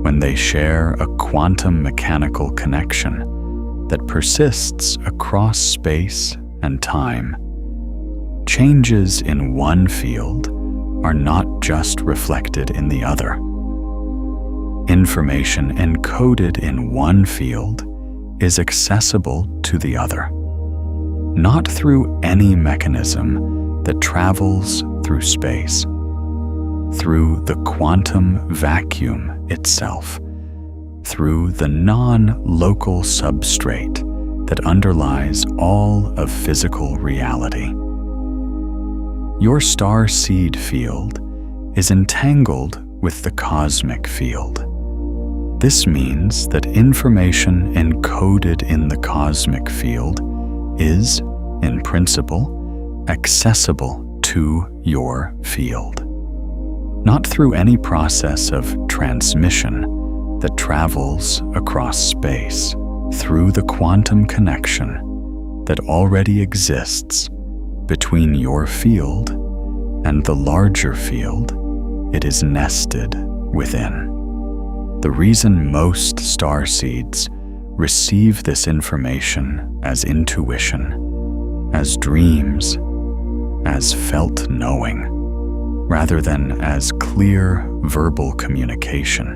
when they share a quantum mechanical connection that persists across space and time, changes in one field are not just reflected in the other. Information encoded in one field is accessible to the other, not through any mechanism that travels through space, through the quantum vacuum itself, through the non-local substrate that underlies all of physical reality. Your starseed field is entangled with the cosmic field. This means that information encoded in the cosmic field is, in principle, accessible to your field, not through any process of transmission that travels across space, through the quantum connection that already exists between your field and the larger field it is nested within. The reason most starseeds receive this information as intuition, as dreams, as felt knowing, rather than as clear verbal communication,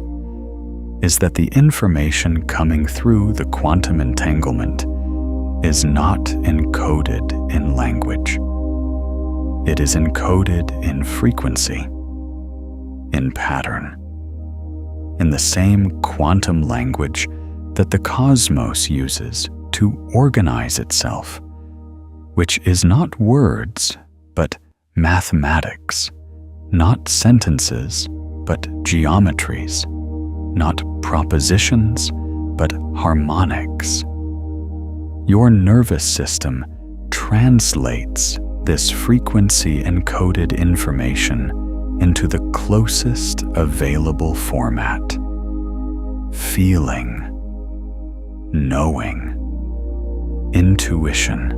is that the information coming through the quantum entanglement is not encoded in language. It is encoded in frequency, in pattern, in the same quantum language that the cosmos uses to organize itself, which is not words, but mathematics, not sentences, but geometries, not propositions, but harmonics. Your nervous system translates this frequency-encoded information into the closest available format. Feeling, knowing, intuition,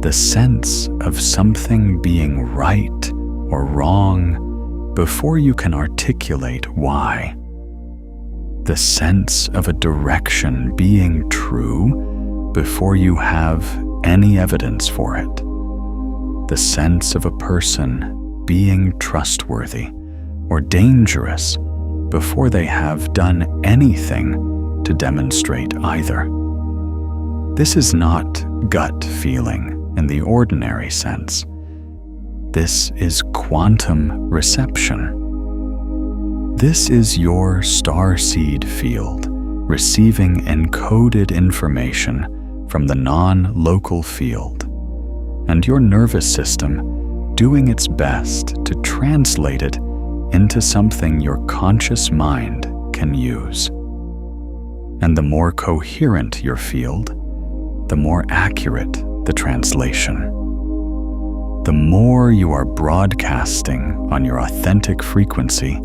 the sense of something being right or wrong before you can articulate why. The sense of a direction being true before you have any evidence for it. The sense of a person being trustworthy or dangerous before they have done anything to demonstrate either. This is not gut feeling in the ordinary sense. This is quantum reception. This is your starseed field receiving encoded information from the non-local field, and your nervous system doing its best to translate it into something your conscious mind can use. And the more coherent your field, the more accurate the translation. The more you are broadcasting on your authentic frequency,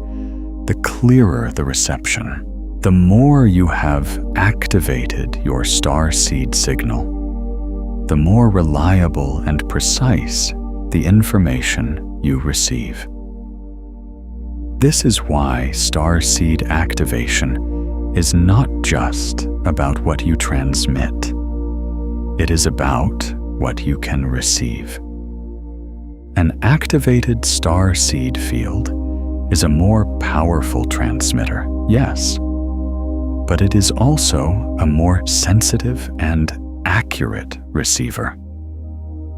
the clearer the reception. The more you have activated your starseed signal, the more reliable and precise the information you receive. This is why starseed activation is not just about what you transmit. It is about what you can receive. An activated starseed field is a more powerful transmitter, yes, but it is also a more sensitive and accurate receiver,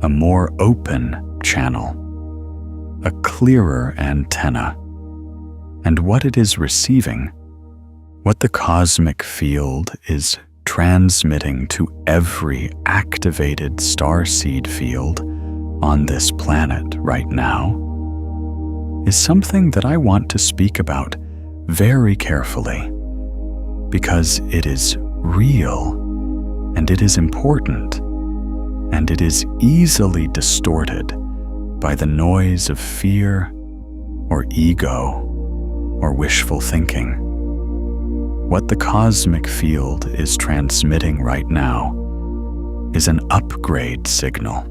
a more open channel, a clearer antenna, and what it is receiving, what the cosmic field is transmitting to every activated starseed field on this planet right now, is something that I want to speak about very carefully, because it is real, and it is important, and it is easily distorted by the noise of fear or ego or wishful thinking. What the cosmic field is transmitting right now is an upgrade signal,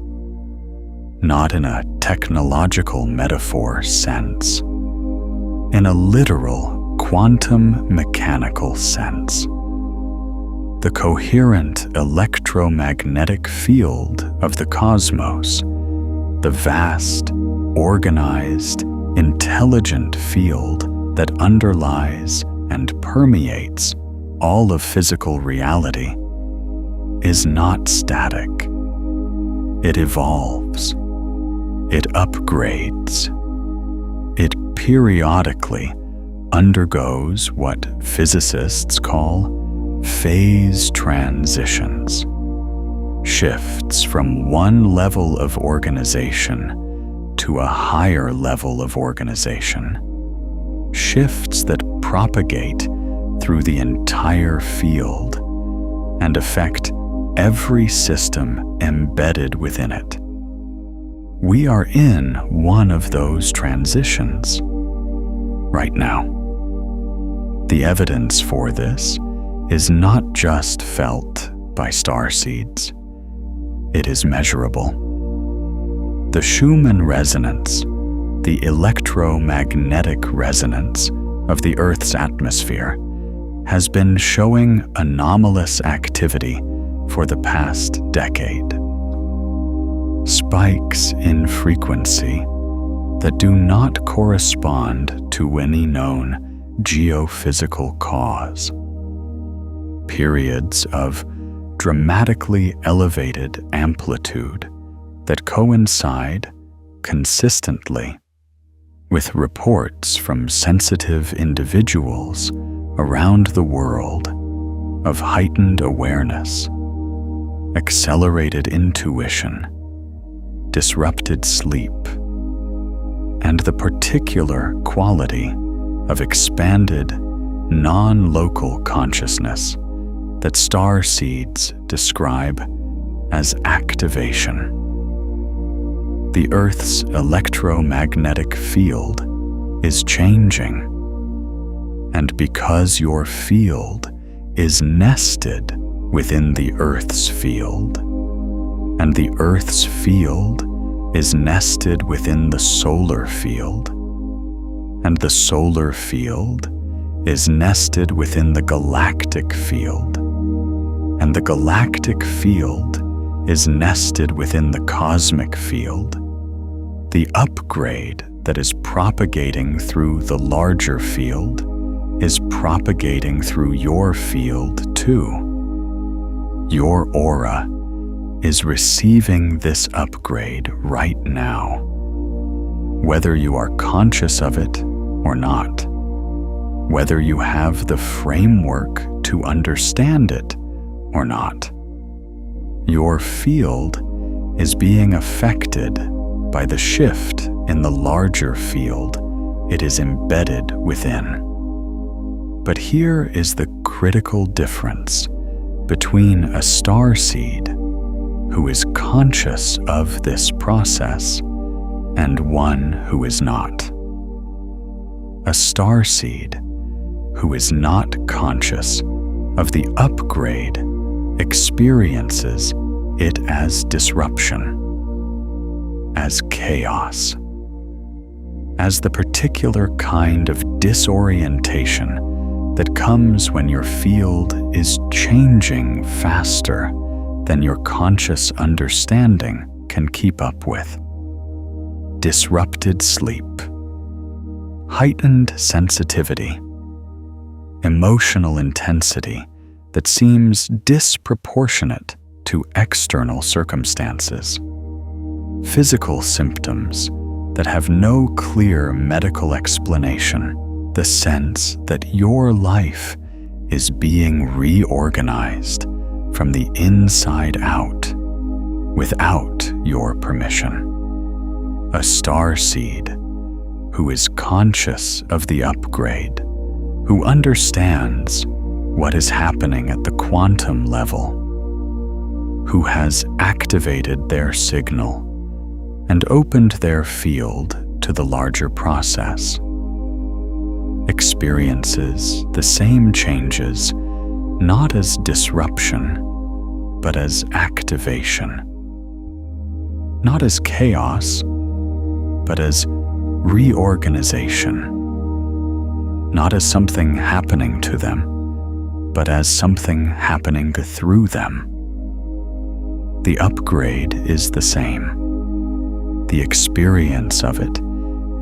not in a technological metaphor sense, in a literal quantum mechanical sense. The coherent electromagnetic field of the cosmos, the vast, organized, intelligent field that underlies and permeates all of physical reality, is not static. It evolves. It upgrades. It periodically undergoes what physicists call phase transitions, shifts from one level of organization to a higher level of organization, shifts that propagate through the entire field and affect every system embedded within it. We are in one of those transitions right now. The evidence for this is not just felt by starseeds. It is measurable. The Schumann resonance, the electromagnetic resonance of the Earth's atmosphere, has been showing anomalous activity for the past decade. Spikes in frequency that do not correspond to any known geophysical cause. Periods of dramatically elevated amplitude that coincide consistently with reports from sensitive individuals around the world of heightened awareness, accelerated intuition, disrupted sleep, and the particular quality of expanded, non-local consciousness that starseeds describe as activation. The Earth's electromagnetic field is changing, and because your field is nested within the Earth's field, and the Earth's field is nested within the solar field, and the solar field is nested within the galactic field, and the galactic field is nested within the cosmic field. The upgrade that is propagating through the larger field is propagating through your field too. Your aura is receiving this upgrade right now, whether you are conscious of it or not, whether you have the framework to understand it or not. Your field is being affected by the shift in the larger field it is embedded within. But here is the critical difference between a starseed who is conscious of this process and one who is not. A starseed who is not conscious of the upgrade experiences it as disruption, as chaos, as the particular kind of disorientation that comes when your field is changing faster than your conscious understanding can keep up with. Disrupted sleep, heightened sensitivity, emotional intensity that seems disproportionate to external circumstances, physical symptoms that have no clear medical explanation, the sense that your life is being reorganized from the inside out without your permission. A starseed who is conscious of the upgrade, who understands what is happening at the quantum level, who has activated their signal and opened their field to the larger process, experiences the same changes not as disruption, but as activation, not as chaos, but as reorganization, not as something happening to them, but as something happening through them. The upgrade is the same. The experience of it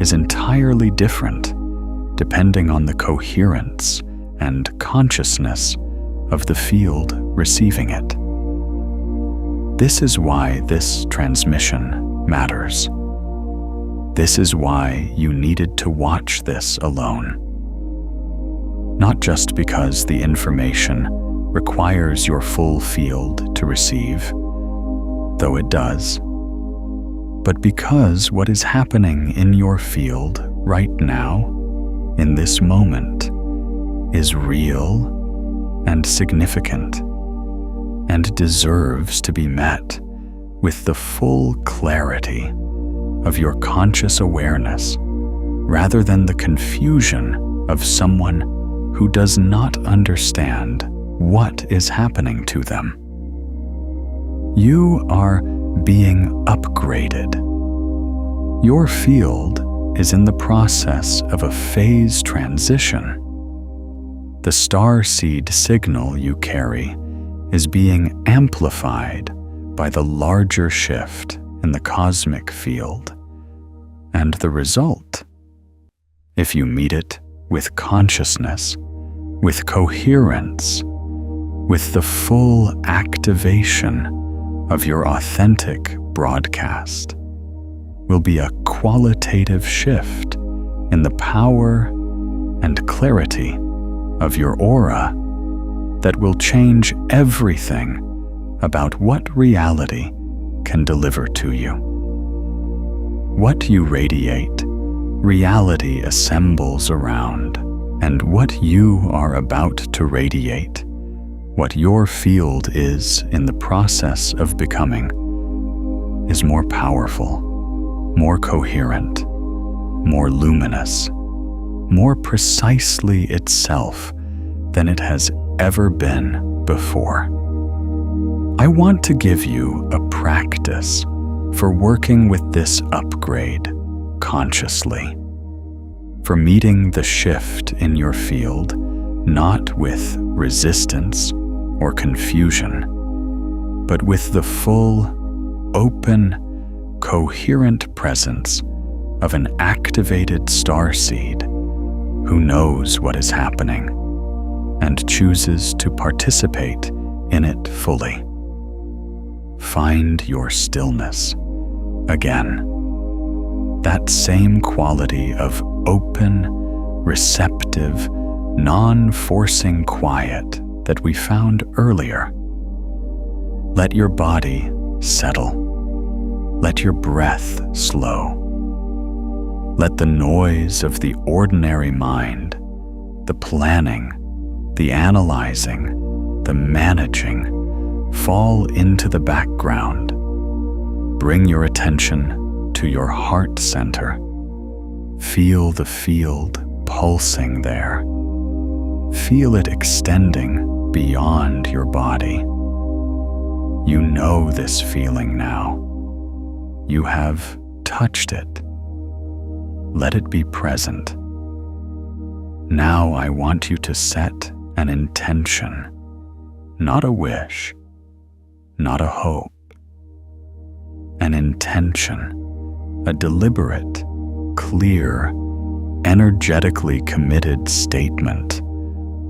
is entirely different depending on the coherence and consciousness of the field receiving it. This is why this transmission matters. This is why you needed to watch this alone. Not just because the information requires your full field to receive, though it does, but because what is happening in your field right now, in this moment, is real and significant and deserves to be met with the full clarity of your conscious awareness rather than the confusion of someone who does not understand what is happening to them. You are being upgraded. Your field is in the process of a phase transition. The starseed signal you carry is being amplified by the larger shift in the cosmic field. And the result, if you meet it with consciousness, with coherence, with the full activation of your authentic broadcast, will be a qualitative shift in the power and clarity of your aura that will change everything about what reality can deliver to you. What you radiate, reality assembles around, and what you are about to radiate, what your field is in the process of becoming, is more powerful, more coherent, more luminous, more precisely itself than it has ever been before. I want to give you a practice for working with this upgrade consciously, for meeting the shift in your field not with resistance or confusion, but with the full, open, coherent presence of an activated starseed who knows what is happening and chooses to participate in it fully. Find your stillness again. That same quality of open, receptive, non-forcing quiet that we found earlier. Let your body settle. Let your breath slow. Let the noise of the ordinary mind, the planning, the analyzing, the managing, fall into the background. Bring your attention to your heart center. Feel the field pulsing there. Feel it extending beyond your body. You know this feeling now. You have touched it. Let it be present. Now I want you to set an intention, not a wish, not a hope. An intention, a deliberate, clear, energetically committed statement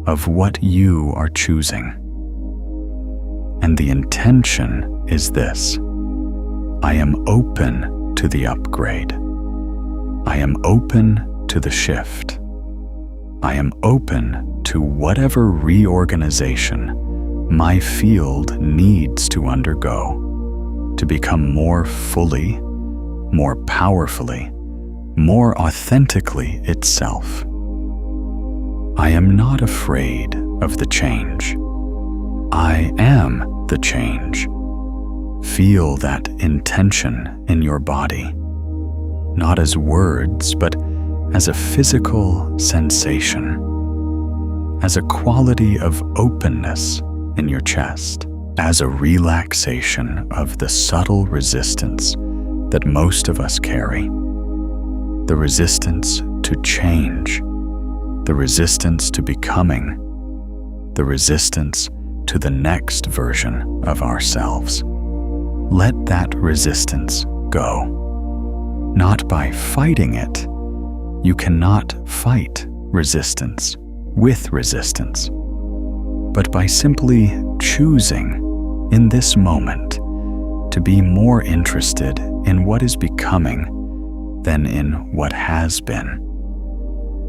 of what you are choosing. And the intention is this: I am open to the upgrade. I am open to the shift. I am open to whatever reorganization my field needs to undergo to become more fully, more powerfully, more authentically itself. I am not afraid of the change. I am the change. Feel that intention in your body, not as words, but as a physical sensation, as a quality of openness in your chest, as a relaxation of the subtle resistance that most of us carry, the resistance to change, the resistance to becoming, the resistance to the next version of ourselves. Let that resistance go. Not by fighting it. You cannot fight resistance with resistance, but by simply choosing in this moment to be more interested in what is becoming than in what has been.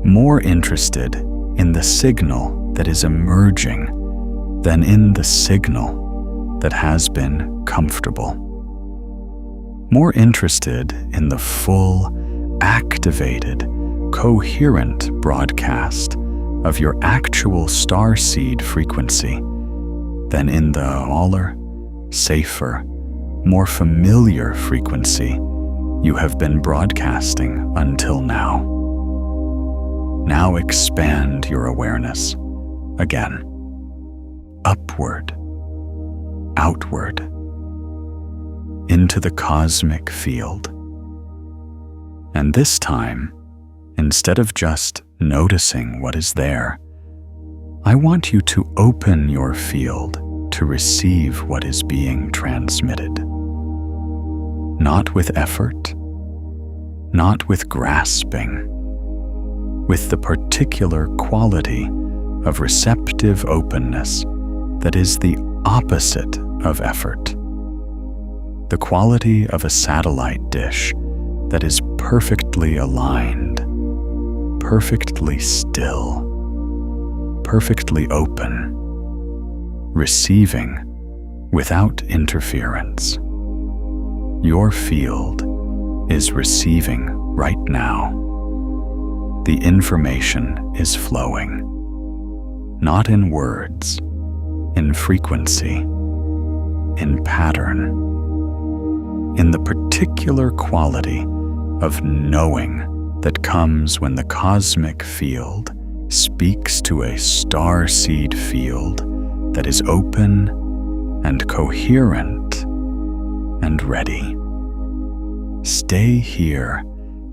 More interested in the signal that is emerging than in the signal that has been comfortable. More interested in the full, activated, coherent broadcast of your actual starseed frequency than in the smaller, safer, more familiar frequency you have been broadcasting until now. Now expand your awareness again, upward, outward, into the cosmic field. And this time, instead of just noticing what is there, I want you to open your field to receive what is being transmitted. Not with effort, not with grasping, with the particular quality of receptive openness that is the opposite of effort. The quality of a satellite dish that is perfectly aligned, perfectly still, perfectly open, receiving without interference. Your field is receiving right now. The information is flowing, not in words, in frequency, in pattern, in the particular quality of knowing that comes when the cosmic field speaks to a starseed field that is open and coherent and ready. Stay here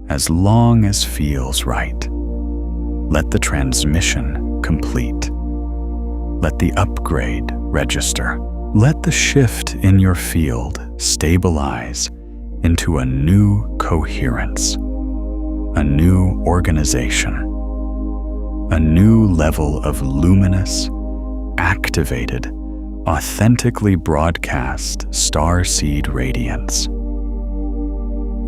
as long as feels right. Let the transmission complete. Let the upgrade register. Let the shift in your field stabilize into a new coherence, a new organization, a new level of luminous, activated, authentically broadcast starseed radiance.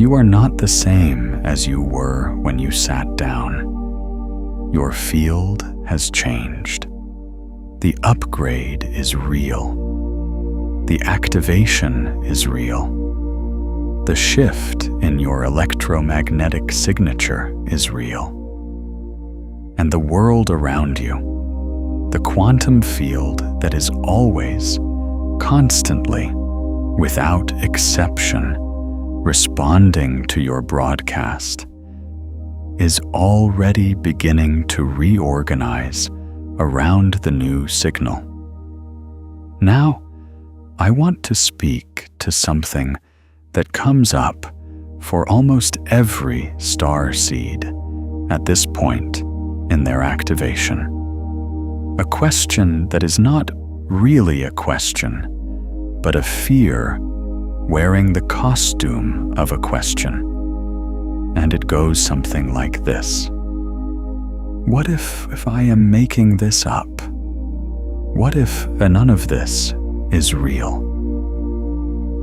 You are not the same as you were when you sat down. Your field has changed. The upgrade is real. The activation is real. The shift in your electromagnetic signature is real. And the world around you, the quantum field that is always, constantly, without exception, responding to your broadcast, is already beginning to reorganize around the new signal. Now, I want to speak to something that comes up for almost every starseed at this point in their activation. A question that is not really a question, but a fear wearing the costume of a question. And it goes something like this. What if I am making this up? What if none of this is real?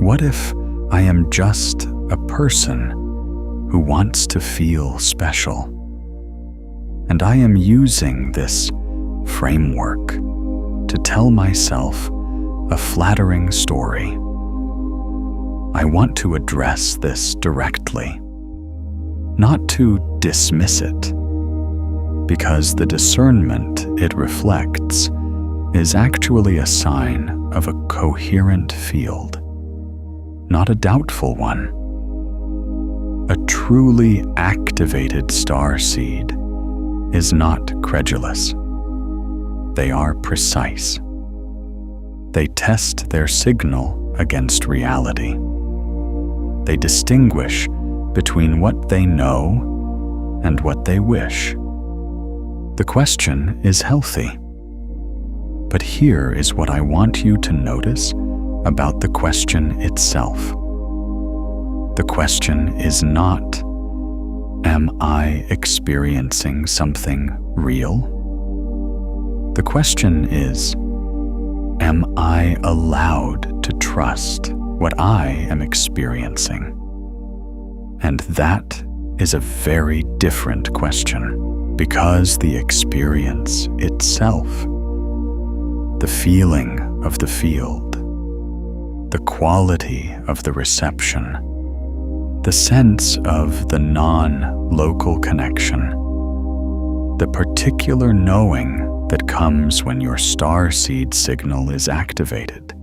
What if I am just a person who wants to feel special? And I am using this framework to tell myself a flattering story. I want to address this directly, not to dismiss it, because the discernment it reflects is actually a sign of a coherent field, not a doubtful one. A truly activated starseed is not credulous. They are precise. They test their signal against reality. They distinguish between what they know and what they wish. The question is healthy. But here is what I want you to notice about the question itself. The question is not, am I experiencing something real? The question is, am I allowed to trust what I am experiencing? And that is a very different question, because the experience itself, the feeling of the field, the quality of the reception, the sense of the non-local connection, the particular knowing that comes when your starseed signal is activated,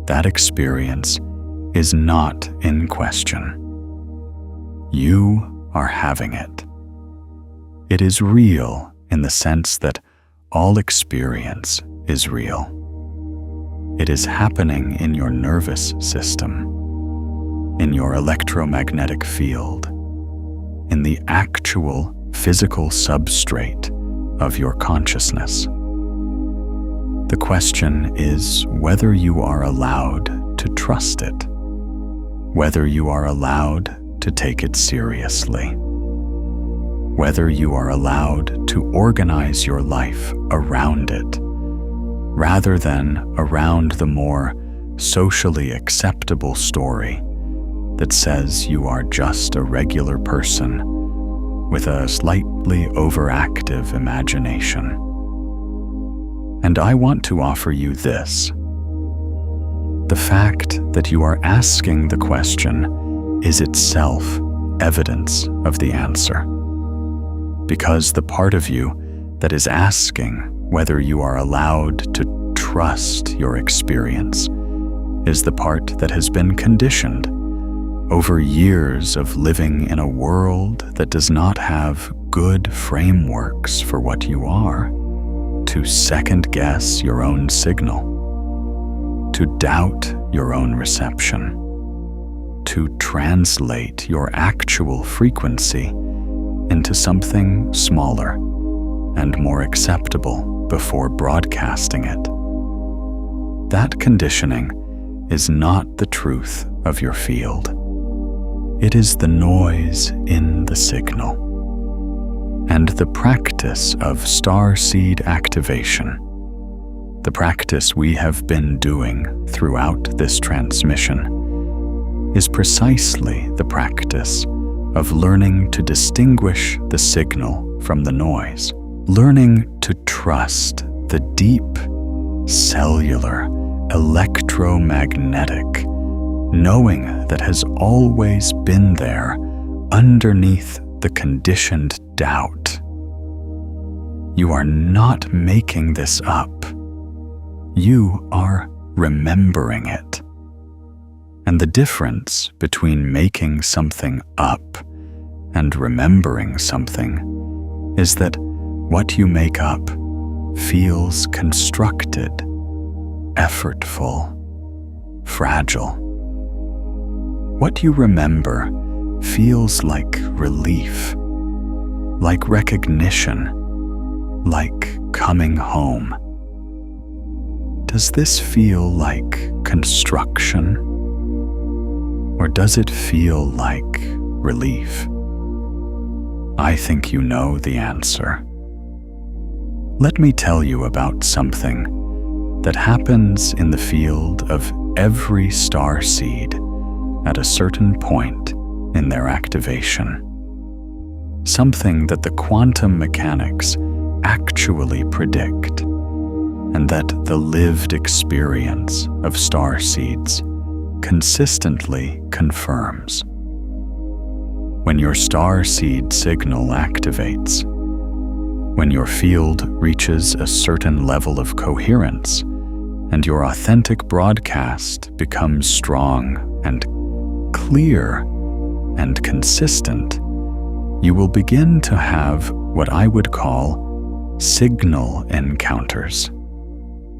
that experience is not in question. You are having it. It is real in the sense that all experience is real. It is happening in your nervous system, in your electromagnetic field, in the actual physical substrate of your consciousness. The question is whether you are allowed to trust it, whether you are allowed to take it seriously, whether you are allowed to organize your life around it, rather than around the more socially acceptable story that says you are just a regular person with a slightly overactive imagination. And I want to offer you this. The fact that you are asking the question is itself evidence of the answer, because the part of you that is asking whether you are allowed to trust your experience is the part that has been conditioned over years of living in a world that does not have good frameworks for what you are, to second-guess your own signal, to doubt your own reception, to translate your actual frequency into something smaller and more acceptable before broadcasting it. That conditioning is not the truth of your field. It is the noise in the signal. and the practice of starseed activation, the practice we have been doing throughout this transmission, is precisely the practice of learning to distinguish the signal from the noise, learning to trust the deep, cellular, electromagnetic, knowing that has always been there underneath the conditioned doubt. You are not making this up. You are remembering it. And the difference between making something up and remembering something is that what you make up feels constructed, effortful, fragile. What you remember feels like relief, like recognition, like coming home. Does this feel like construction? Or does it feel like relief? I think you know the answer. Let me tell you about something that happens in the field of every starseed at a certain point in their activation. Something that the quantum mechanics actually predict, and that the lived experience of starseeds consistently confirms. When your starseed signal activates, when your field reaches a certain level of coherence, and your authentic broadcast becomes strong and clear and consistent, you will begin to have what I would call signal encounters,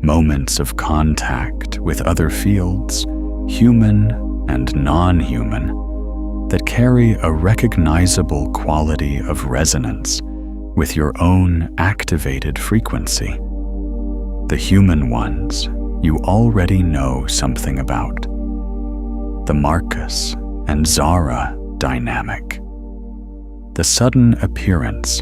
moments of contact with other fields, human and non-human, that carry a recognizable quality of resonance with your own activated frequency. The human ones you already know something about. The Marcus and Zara dynamic. The sudden appearance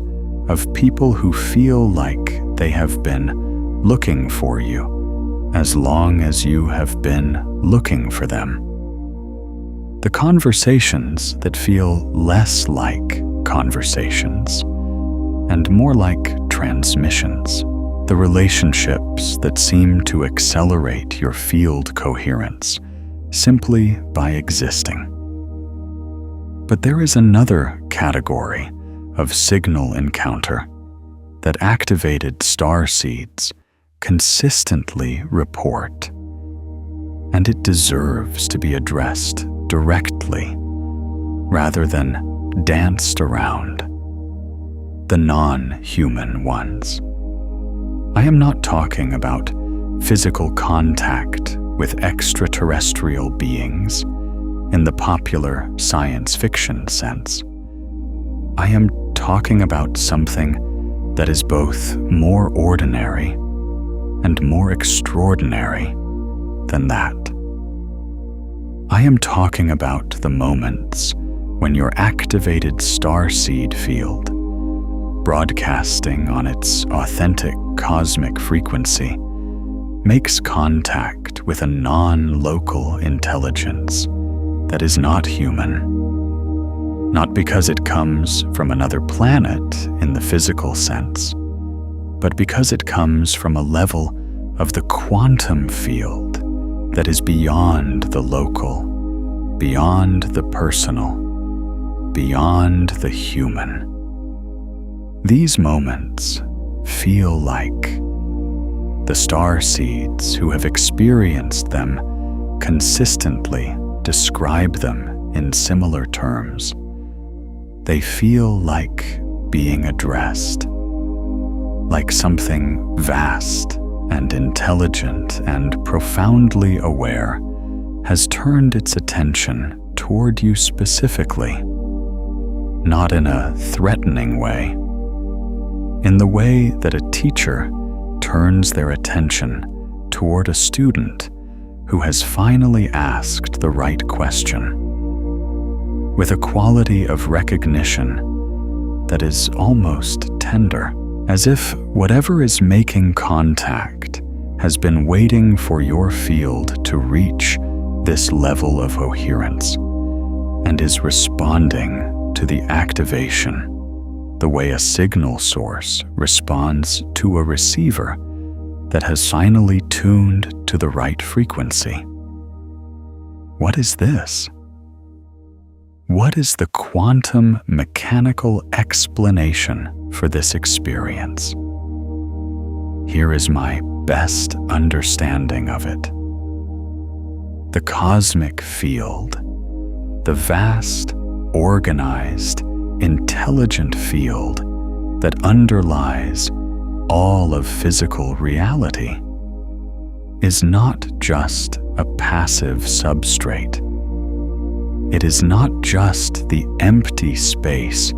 of people who feel like they have been looking for you as long as you have been looking for them. The conversations that feel less like conversations and more like transmissions. The relationships that seem to accelerate your field coherence simply by existing. But there is another category of signal encounter that activated starseeds consistently report, and it deserves to be addressed directly rather than danced around. The non-human ones. I am not talking about physical contact with extraterrestrial beings in the popular science fiction sense. I am talking about something that is both more ordinary and more extraordinary than that. I am talking about the moments when your activated starseed field, broadcasting on its authentic cosmic frequency, makes contact with a non-local intelligence that is not human. Not because it comes from another planet in the physical sense, but because it comes from a level of the quantum field that is beyond the local, beyond the personal, beyond the human. These moments feel like the starseeds who have experienced them consistently describe them in similar terms. They feel like being addressed, like something vast and intelligent and profoundly aware has turned its attention toward you specifically, not in a threatening way, in the way that a teacher turns their attention toward a student who has finally asked the right question. With a quality of recognition that is almost tender, as if whatever is making contact has been waiting for your field to reach this level of coherence and is responding to the activation the way a signal source responds to a receiver that has finally tuned to the right frequency. What is this? What is the quantum mechanical explanation for this experience? Here is my best understanding of it. The cosmic field, the vast, organized, intelligent field that underlies all of physical reality, is not just a passive substrate. It is not just the empty space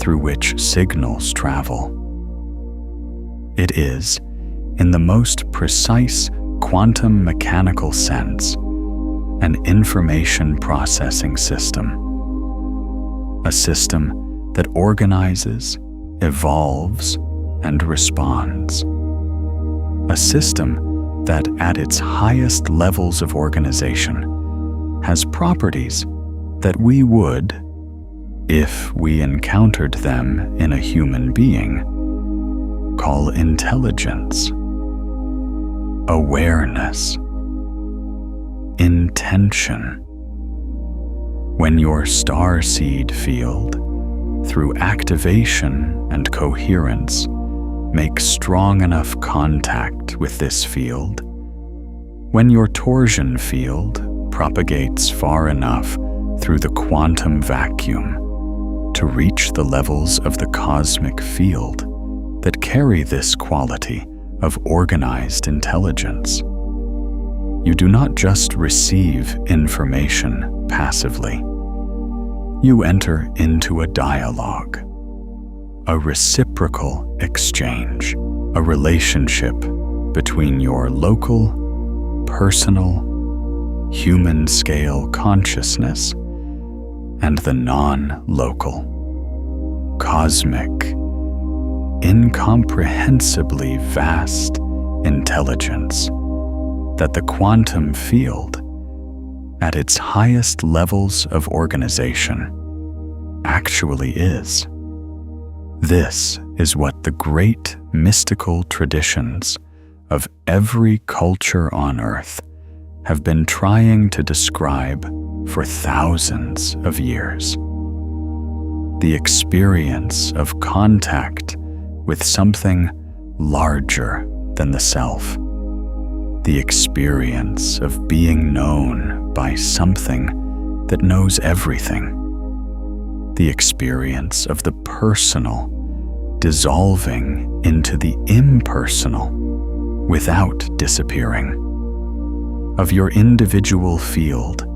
through which signals travel. It is, in the most precise quantum mechanical sense, an information processing system. A system that organizes, evolves, and responds. A system that, at its highest levels of organization, has properties that we would, if we encountered them in a human being, call intelligence, awareness, intention. When your starseed field, through activation and coherence, makes strong enough contact with this field, when your torsion field propagates far enough through the quantum vacuum to reach the levels of the cosmic field that carry this quality of organized intelligence, you do not just receive information passively. You enter into a dialogue, a reciprocal exchange, a relationship between your local, personal, human-scale consciousness and the non-local, cosmic, incomprehensibly vast intelligence that the quantum field, at its highest levels of organization, actually is. This is what the great mystical traditions of every culture on Earth have been trying to describe for thousands of years. The experience of contact with something larger than the self. The experience of being known by something that knows everything. The experience of the personal dissolving into the impersonal without disappearing. Of your individual field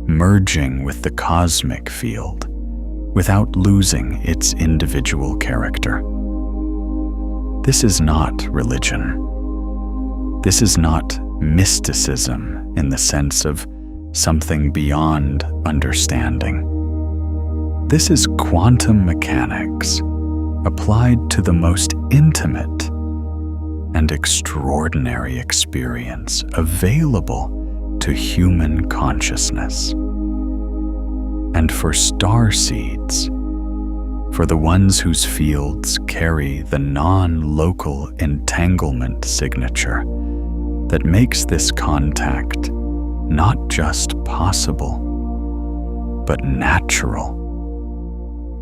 merging with the cosmic field without losing its individual character. This is not religion. This is not mysticism in the sense of something beyond understanding. This is quantum mechanics applied to the most intimate and extraordinary experience available to human consciousness. And for starseeds, for the ones whose fields carry the non-local entanglement signature that makes this contact not just possible, but natural,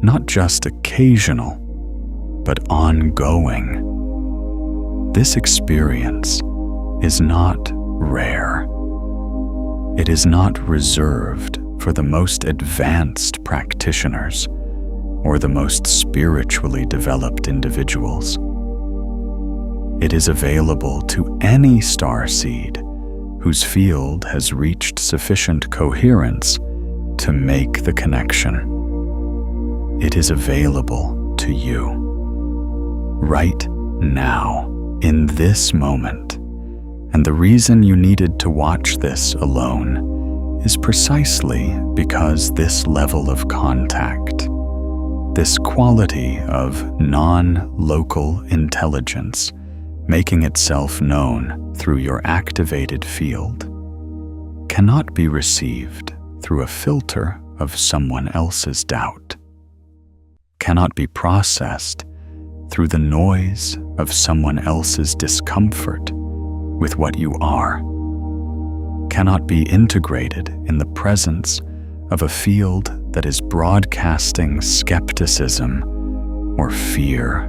not just occasional, but ongoing. This experience is not rare. It is not reserved for the most advanced practitioners or the most spiritually developed individuals. It is available to any starseed whose field has reached sufficient coherence to make the connection. It is available to you right now, in this moment. And the reason you needed to watch this alone is precisely because this level of contact, This quality of non-local intelligence making itself known through your activated field cannot be received through a filter of someone else's doubt, cannot be processed through the noise of someone else's discomfort with what you are, cannot be integrated in the presence of a field that is broadcasting skepticism or fear,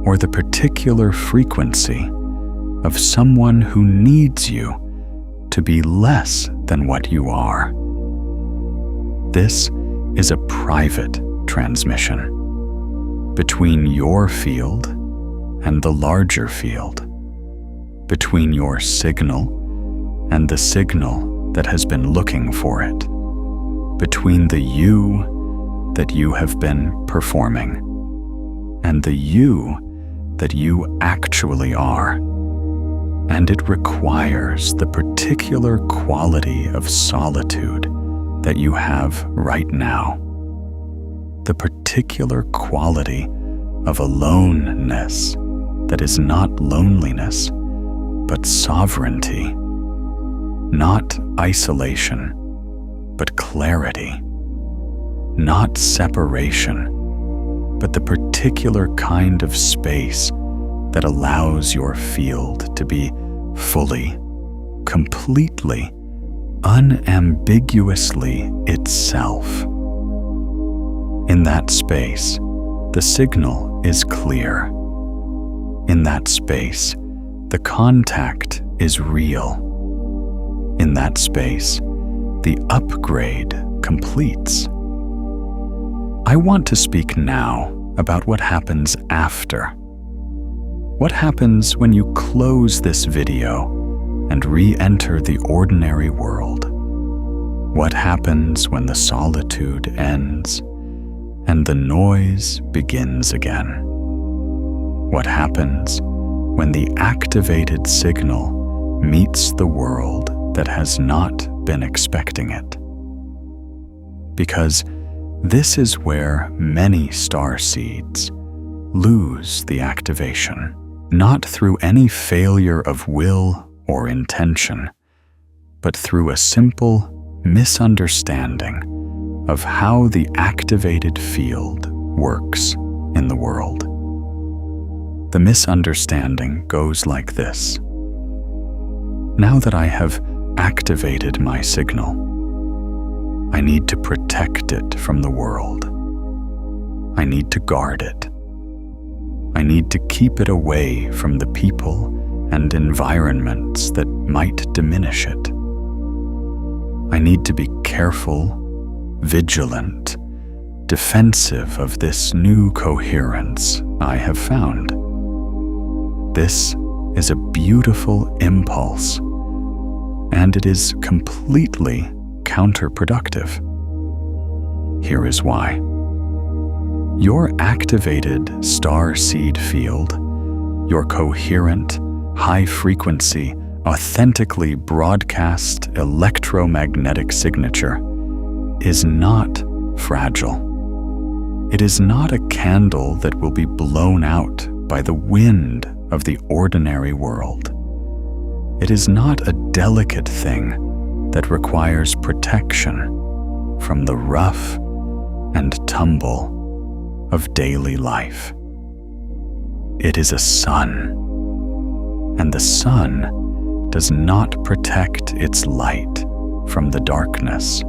or the particular frequency of someone who needs you to be less than what you are. This is a private transmission between your field and the larger field, between your signal and the signal that has been looking for it, between the you that you have been performing and the you that you actually are. And it requires the particular quality of solitude that you have right now, the particular quality of aloneness that is not loneliness, but sovereignty, not isolation, but clarity, not separation, but the particular kind of space that allows your field to be fully, completely, unambiguously itself. In that space, the signal is clear. In that space, the contact is real. In that space, the upgrade completes. I want to speak now about what happens after. What happens when you close this video and re-enter the ordinary world? What happens when the solitude ends and the noise begins again? What happens when the activated signal meets the world that has not been expecting it? Because this is where many starseeds lose the activation, not through any failure of will or intention, but through a simple misunderstanding of how the activated field works in the world. The misunderstanding goes like this. Now that I have activated my signal, I need to protect it from the world. I need to guard it. I need to keep it away from the people and environments that might diminish it. I need to be careful, vigilant, defensive of this new coherence I have found. This is a beautiful impulse, and it is completely counterproductive. Here is why. Your activated starseed field, your coherent, high-frequency, authentically broadcast electromagnetic signature is not fragile. It is not a candle that will be blown out by the wind of the ordinary world. It is not a delicate thing that requires protection from the rough and tumble of daily life. It is a sun, and the sun does not protect its light from the darkness.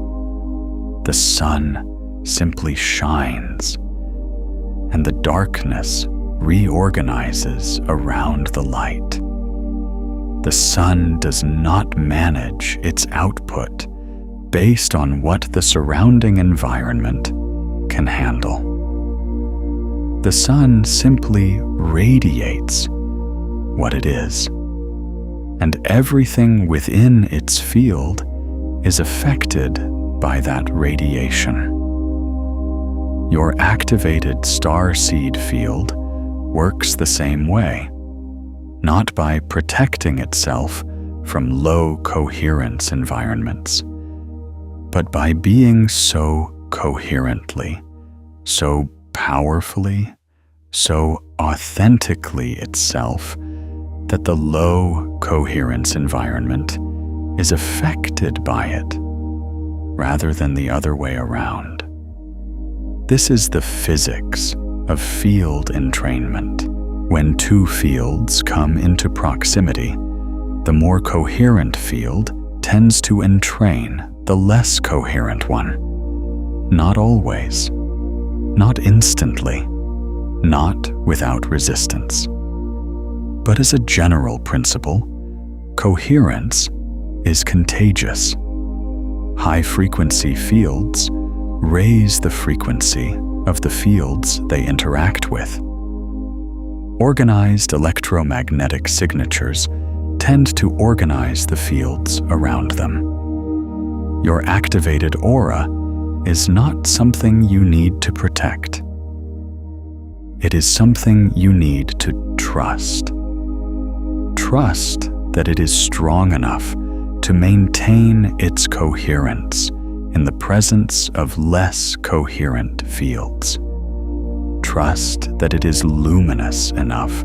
The sun simply shines, and the darkness reorganizes around the light. The sun does not manage its output based on what the surrounding environment can handle. The sun simply radiates what it is, and everything within its field is affected by that radiation. Your activated starseed field works the same way, not by protecting itself from low coherence environments, but by being so coherently, so powerfully, so authentically itself, that the low coherence environment is affected by it, rather than the other way around. This is the physics of field entrainment. When two fields come into proximity, the more coherent field tends to entrain the less coherent one. Not always, not instantly, not without resistance. But as a general principle, coherence is contagious. High-frequency fields raise the frequency of the fields they interact with. Organized electromagnetic signatures tend to organize the fields around them. Your activated aura is not something you need to protect. It is something you need to trust. Trust that it is strong enough to maintain its coherence in the presence of less coherent fields. Trust that it is luminous enough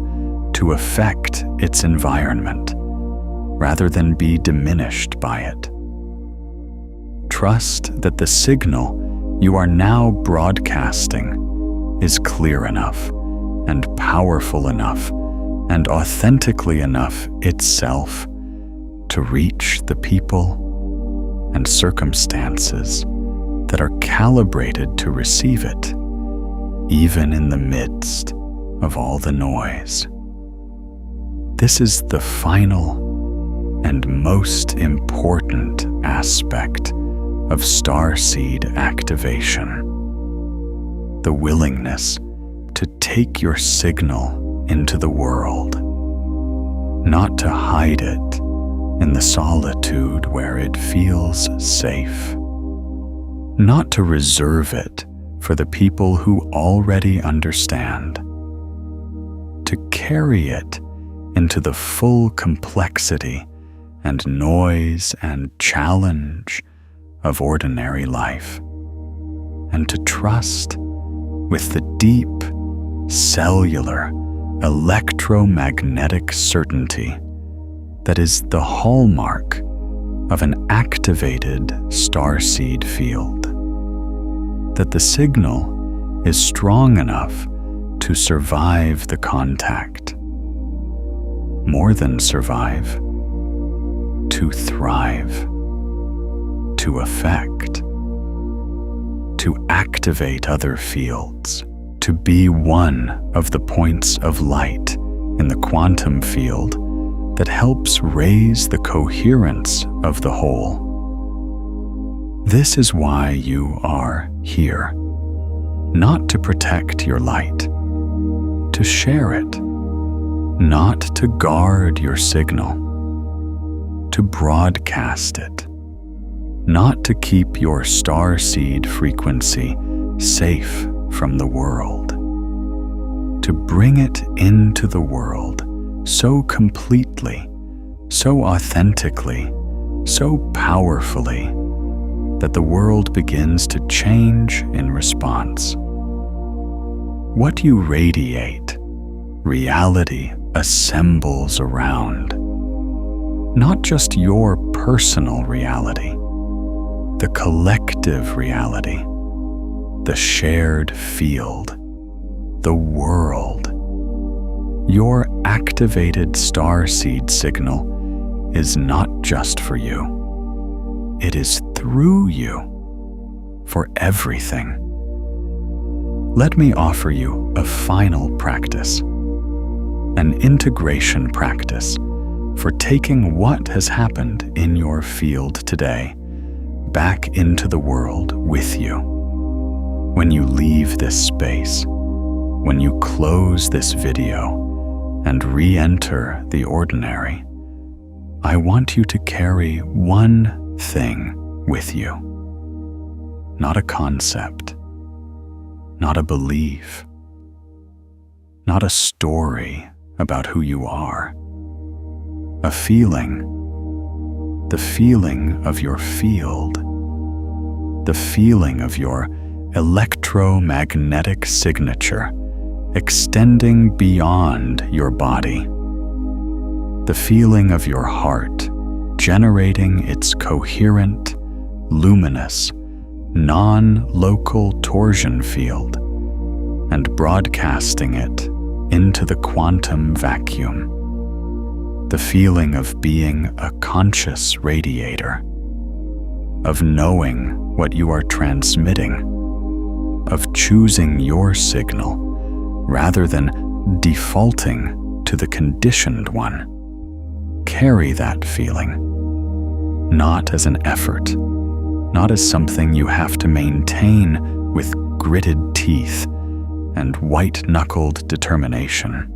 to affect its environment, rather than be diminished by it. Trust that the signal you are now broadcasting is clear enough and powerful enough and authentically enough itself to reach the people and circumstances that are calibrated to receive it, even in the midst of all the noise. This is the final and most important aspect of Starseed activation. The willingness to take your signal into the world, not to hide it in the solitude where it feels safe, not to reserve it for the people who already understand, to carry it into the full complexity and noise and challenge of ordinary life, and to trust with the deep, cellular, electromagnetic certainty that is the hallmark of an activated starseed field, that the signal is strong enough to survive the contact, more than survive, to thrive, to affect, to activate other fields, to be one of the points of light in the quantum field that helps raise the coherence of the whole. This is why you are here, not to protect your light, to share it, not to guard your signal, to broadcast it, not to keep your starseed frequency safe from the world, to bring it into the world so completely, so authentically, so powerfully, that the world begins to change in response. What you radiate, reality assembles around. Not just your personal reality, the collective reality, the shared field, the world. Your activated starseed signal is not just for you. It is through you, for everything. Let me offer you a final practice, an integration practice for taking what has happened in your field today back into the world with you. When you leave this space, when you close this video and re-enter the ordinary, I want you to carry one thing with you. Not a concept, not a belief, not a story about who you are. A feeling, the feeling of your field, the feeling of your electromagnetic signature extending beyond your body. The feeling of your heart generating its coherent, luminous, non-local torsion field and broadcasting it into the quantum vacuum. The feeling of being a conscious radiator, of knowing what you are transmitting, of choosing your signal rather than defaulting to the conditioned one. Carry that feeling, not as an effort, not as something you have to maintain with gritted teeth and white-knuckled determination,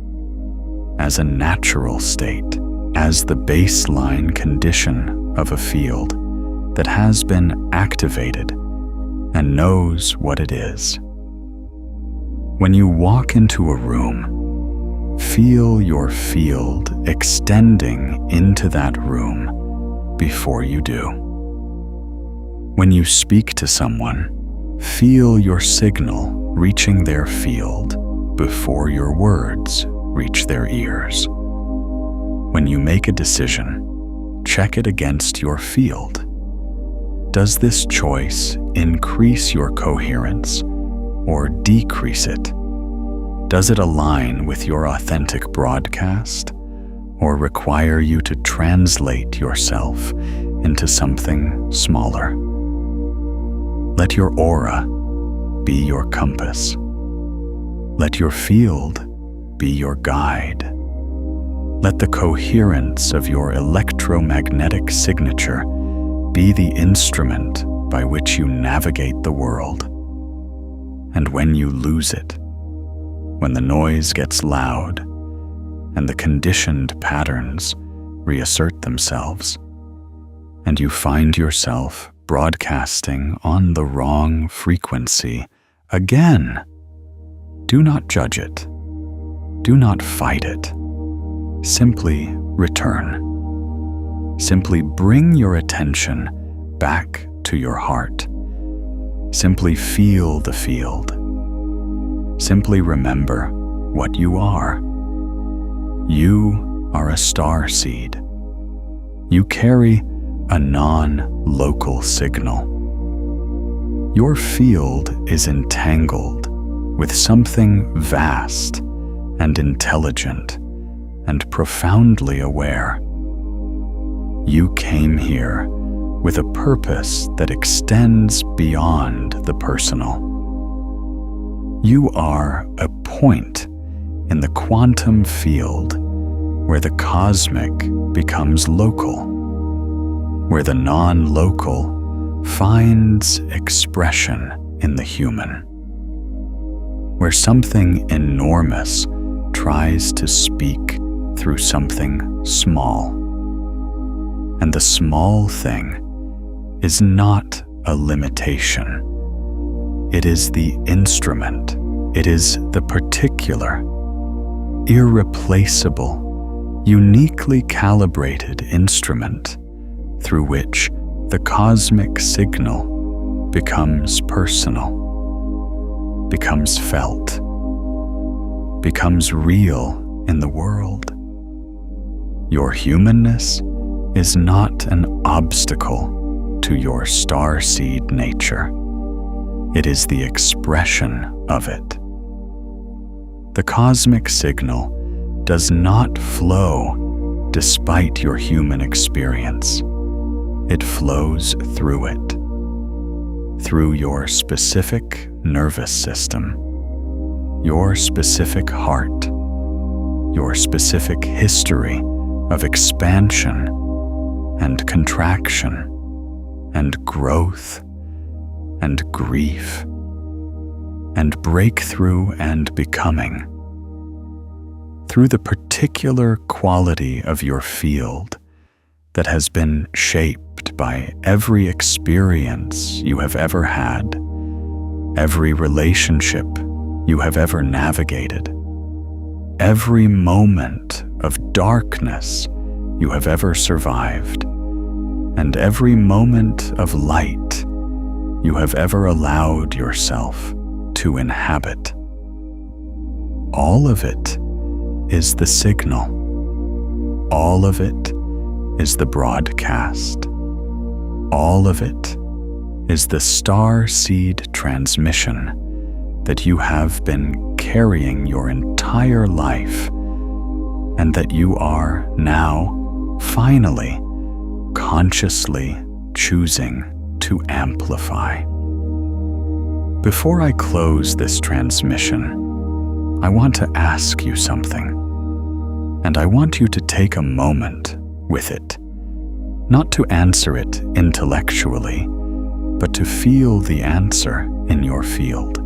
as a natural state, as the baseline condition of a field that has been activated and knows what it is. When you walk into a room, feel your field extending into that room before you do. When you speak to someone, feel your signal reaching their field before your words reach their ears. When you make a decision, check it against your field. Does this choice increase your coherence or decrease it? Does it align with your authentic broadcast or require you to translate yourself into something smaller? Let your aura be your compass. Let your field be your guide. Let the coherence of your electromagnetic signature be the instrument by which you navigate the world. And when you lose it, when the noise gets loud and the conditioned patterns reassert themselves, and you find yourself broadcasting on the wrong frequency again, do not judge it. Do not fight it. Simply return. Simply bring your attention back to your heart. Simply feel the field. Simply remember what you are. You are a starseed. You carry a non-local signal. Your field is entangled with something vast and intelligent and profoundly aware. You came here with a purpose that extends beyond the personal. You are a point in the quantum field where the cosmic becomes local, where the non-local finds expression in the human, where something enormous tries to speak through something small. And the small thing is not a limitation. It is the instrument. It is the particular, irreplaceable, uniquely calibrated instrument through which the cosmic signal becomes personal, becomes felt, becomes real in the world. Your humanness is not an obstacle to your starseed nature. It is the expression of it. The cosmic signal does not flow despite your human experience. It flows through it, through your specific nervous system, your specific heart, your specific history of expansion and contraction and growth and grief and breakthrough and becoming. Through the particular quality of your field that has been shaped by every experience you have ever had, every relationship you have ever navigated, every moment of darkness you have ever survived, and every moment of light you have ever allowed yourself to inhabit. All of it is the signal. All of it is the broadcast. All of it is the Starseed transmission that you have been carrying your entire life, and that you are now finally consciously choosing to amplify. Before I close this transmission, I want to ask you something, and I want you to take a moment with it, not to answer it intellectually, but to feel the answer in your field.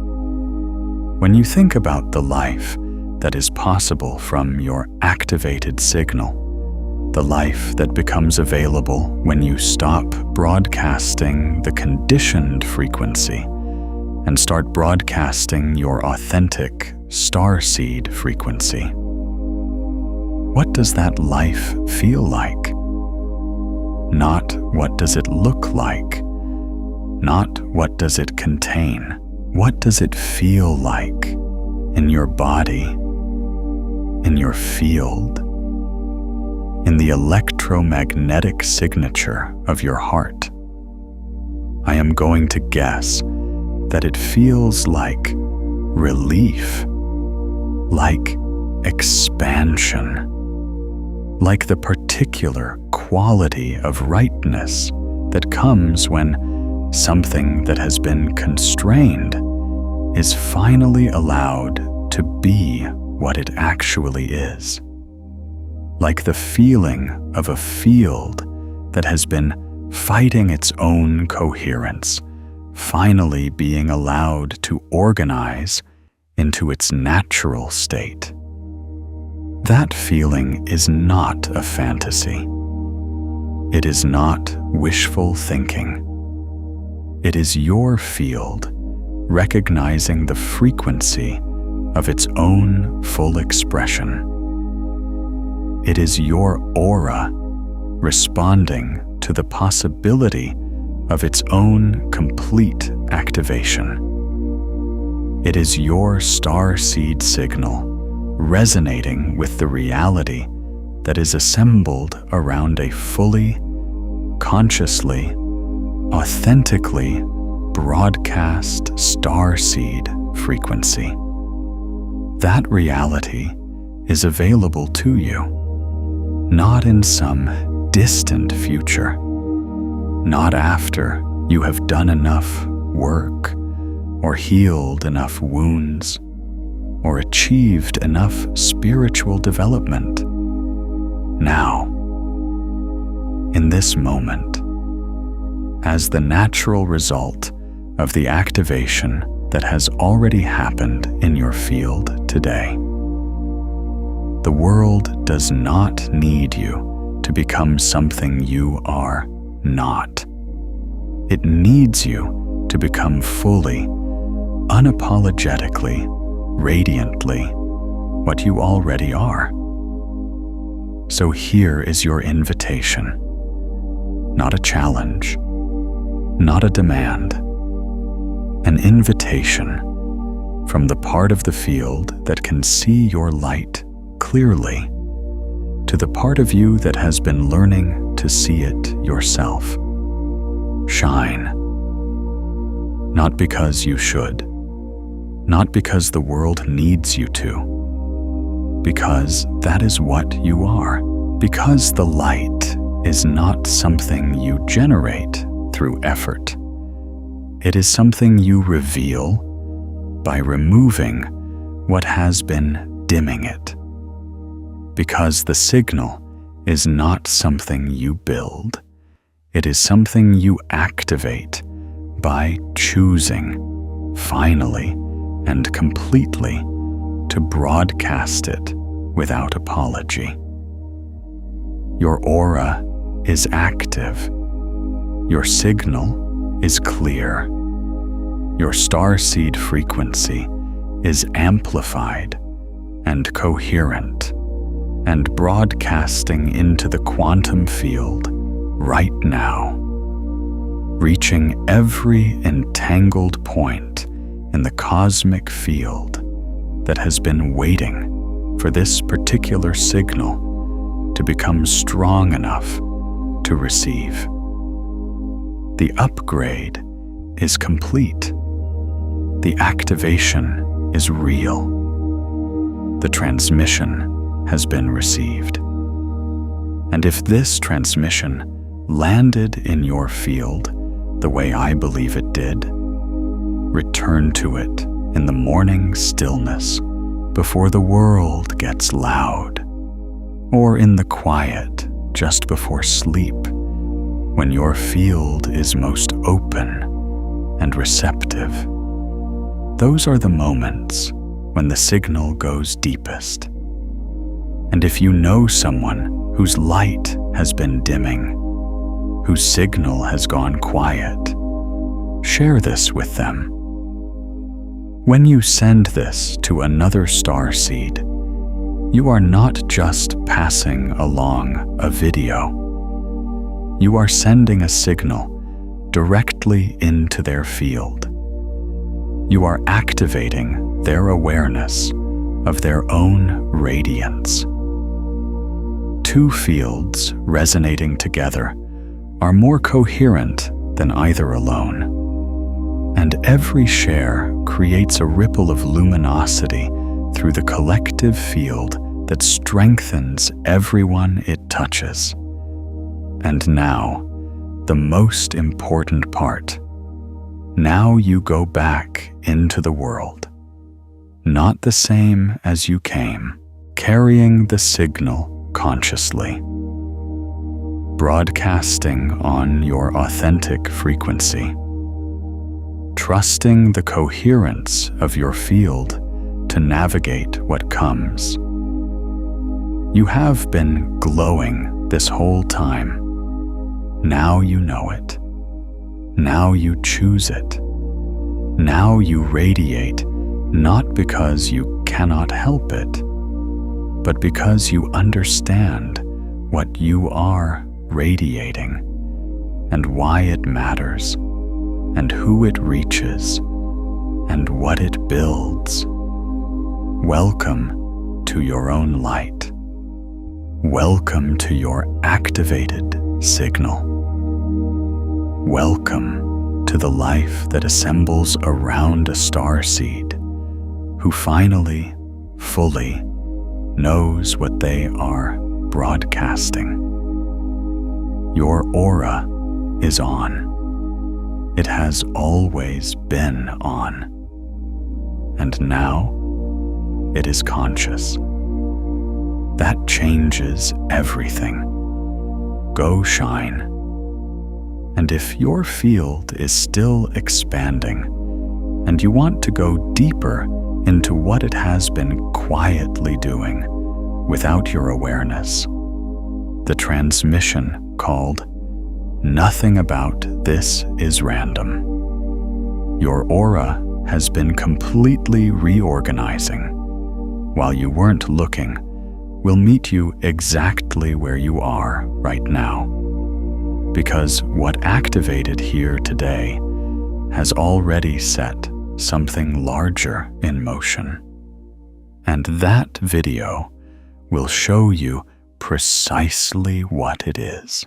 When you think about the life that is possible from your activated signal, the life that becomes available when you stop broadcasting the conditioned frequency and start broadcasting your authentic starseed frequency. What does that life feel like? Not what does it look like? Not what does it contain? What does it feel like in your body, in your field, in the electromagnetic signature of your heart? I am going to guess that it feels like relief, like expansion, like the particular quality of rightness that comes when something that has been constrained is finally allowed to be what it actually is. Like the feeling of a field that has been fighting its own coherence, finally being allowed to organize into its natural state. That feeling is not a fantasy. It is not wishful thinking. It is your field recognizing the frequency of its own full expression. It is your aura responding to the possibility of its own complete activation. It is your starseed signal resonating with the reality that is assembled around a fully, consciously, authentically broadcast starseed frequency. That reality is available to you, not in some distant future, not after you have done enough work or healed enough wounds or achieved enough spiritual development. Now, in this moment, as the natural result of the activation that has already happened in your field today, the world does not need you to become something you are not. It needs you to become fully, unapologetically, radiantly what you already are. So here is your invitation. Not a challenge, not a demand. An invitation from the part of the field that can see your light clearly to the part of you that has been learning to see it yourself. Shine. Not because you should, not because the world needs you to, because that is what you are, because the light is not something you generate through effort. It is something you reveal by removing what has been dimming it. Because the signal is not something you build, it is something you activate by choosing, finally and completely, to broadcast it without apology. Your aura is active. Your signal is clear. Your starseed frequency is amplified and coherent and broadcasting into the quantum field right now. reaching every entangled point in the cosmic field that has been waiting for this particular signal to become strong enough to receive. The upgrade is complete. The activation is real. The transmission has been received. And if this transmission landed in your field the way I believe it did, return to it in the morning stillness before the world gets loud, or in the quiet just before sleep, when your field is most open and receptive. Those are the moments when the signal goes deepest. And if you know someone whose light has been dimming, whose signal has gone quiet, share this with them. When you send this to another starseed, you are not just passing along a video. You are sending a signal directly into their field. You are activating their awareness of their own radiance. Two fields resonating together are more coherent than either alone, and every share creates a ripple of luminosity through the collective field that strengthens everyone it touches. And now, the most important part. Now you go back into the world, not the same as you came, carrying the signal consciously, broadcasting on your authentic frequency, trusting the coherence of your field to navigate what comes. You have been glowing this whole time. Now you know it. Now you choose it. Now you radiate, not because you cannot help it, but because you understand what you are radiating and why it matters and who it reaches and what it builds. Welcome to your own light. Welcome to your activated signal. Welcome to the life that assembles around a starseed who finally, fully knows what they are broadcasting. Your aura is on. It has always been on. And now it is conscious. That changes everything. Go shine. And if your field is still expanding and you want to go deeper into what it has been quietly doing without your awareness, the transmission called "Nothing about this is random." Your aura has been completely reorganizing. While you weren't looking, will meet you exactly where you are right now. Because what activated here today has already set something larger in motion. And that video will show you precisely what it is.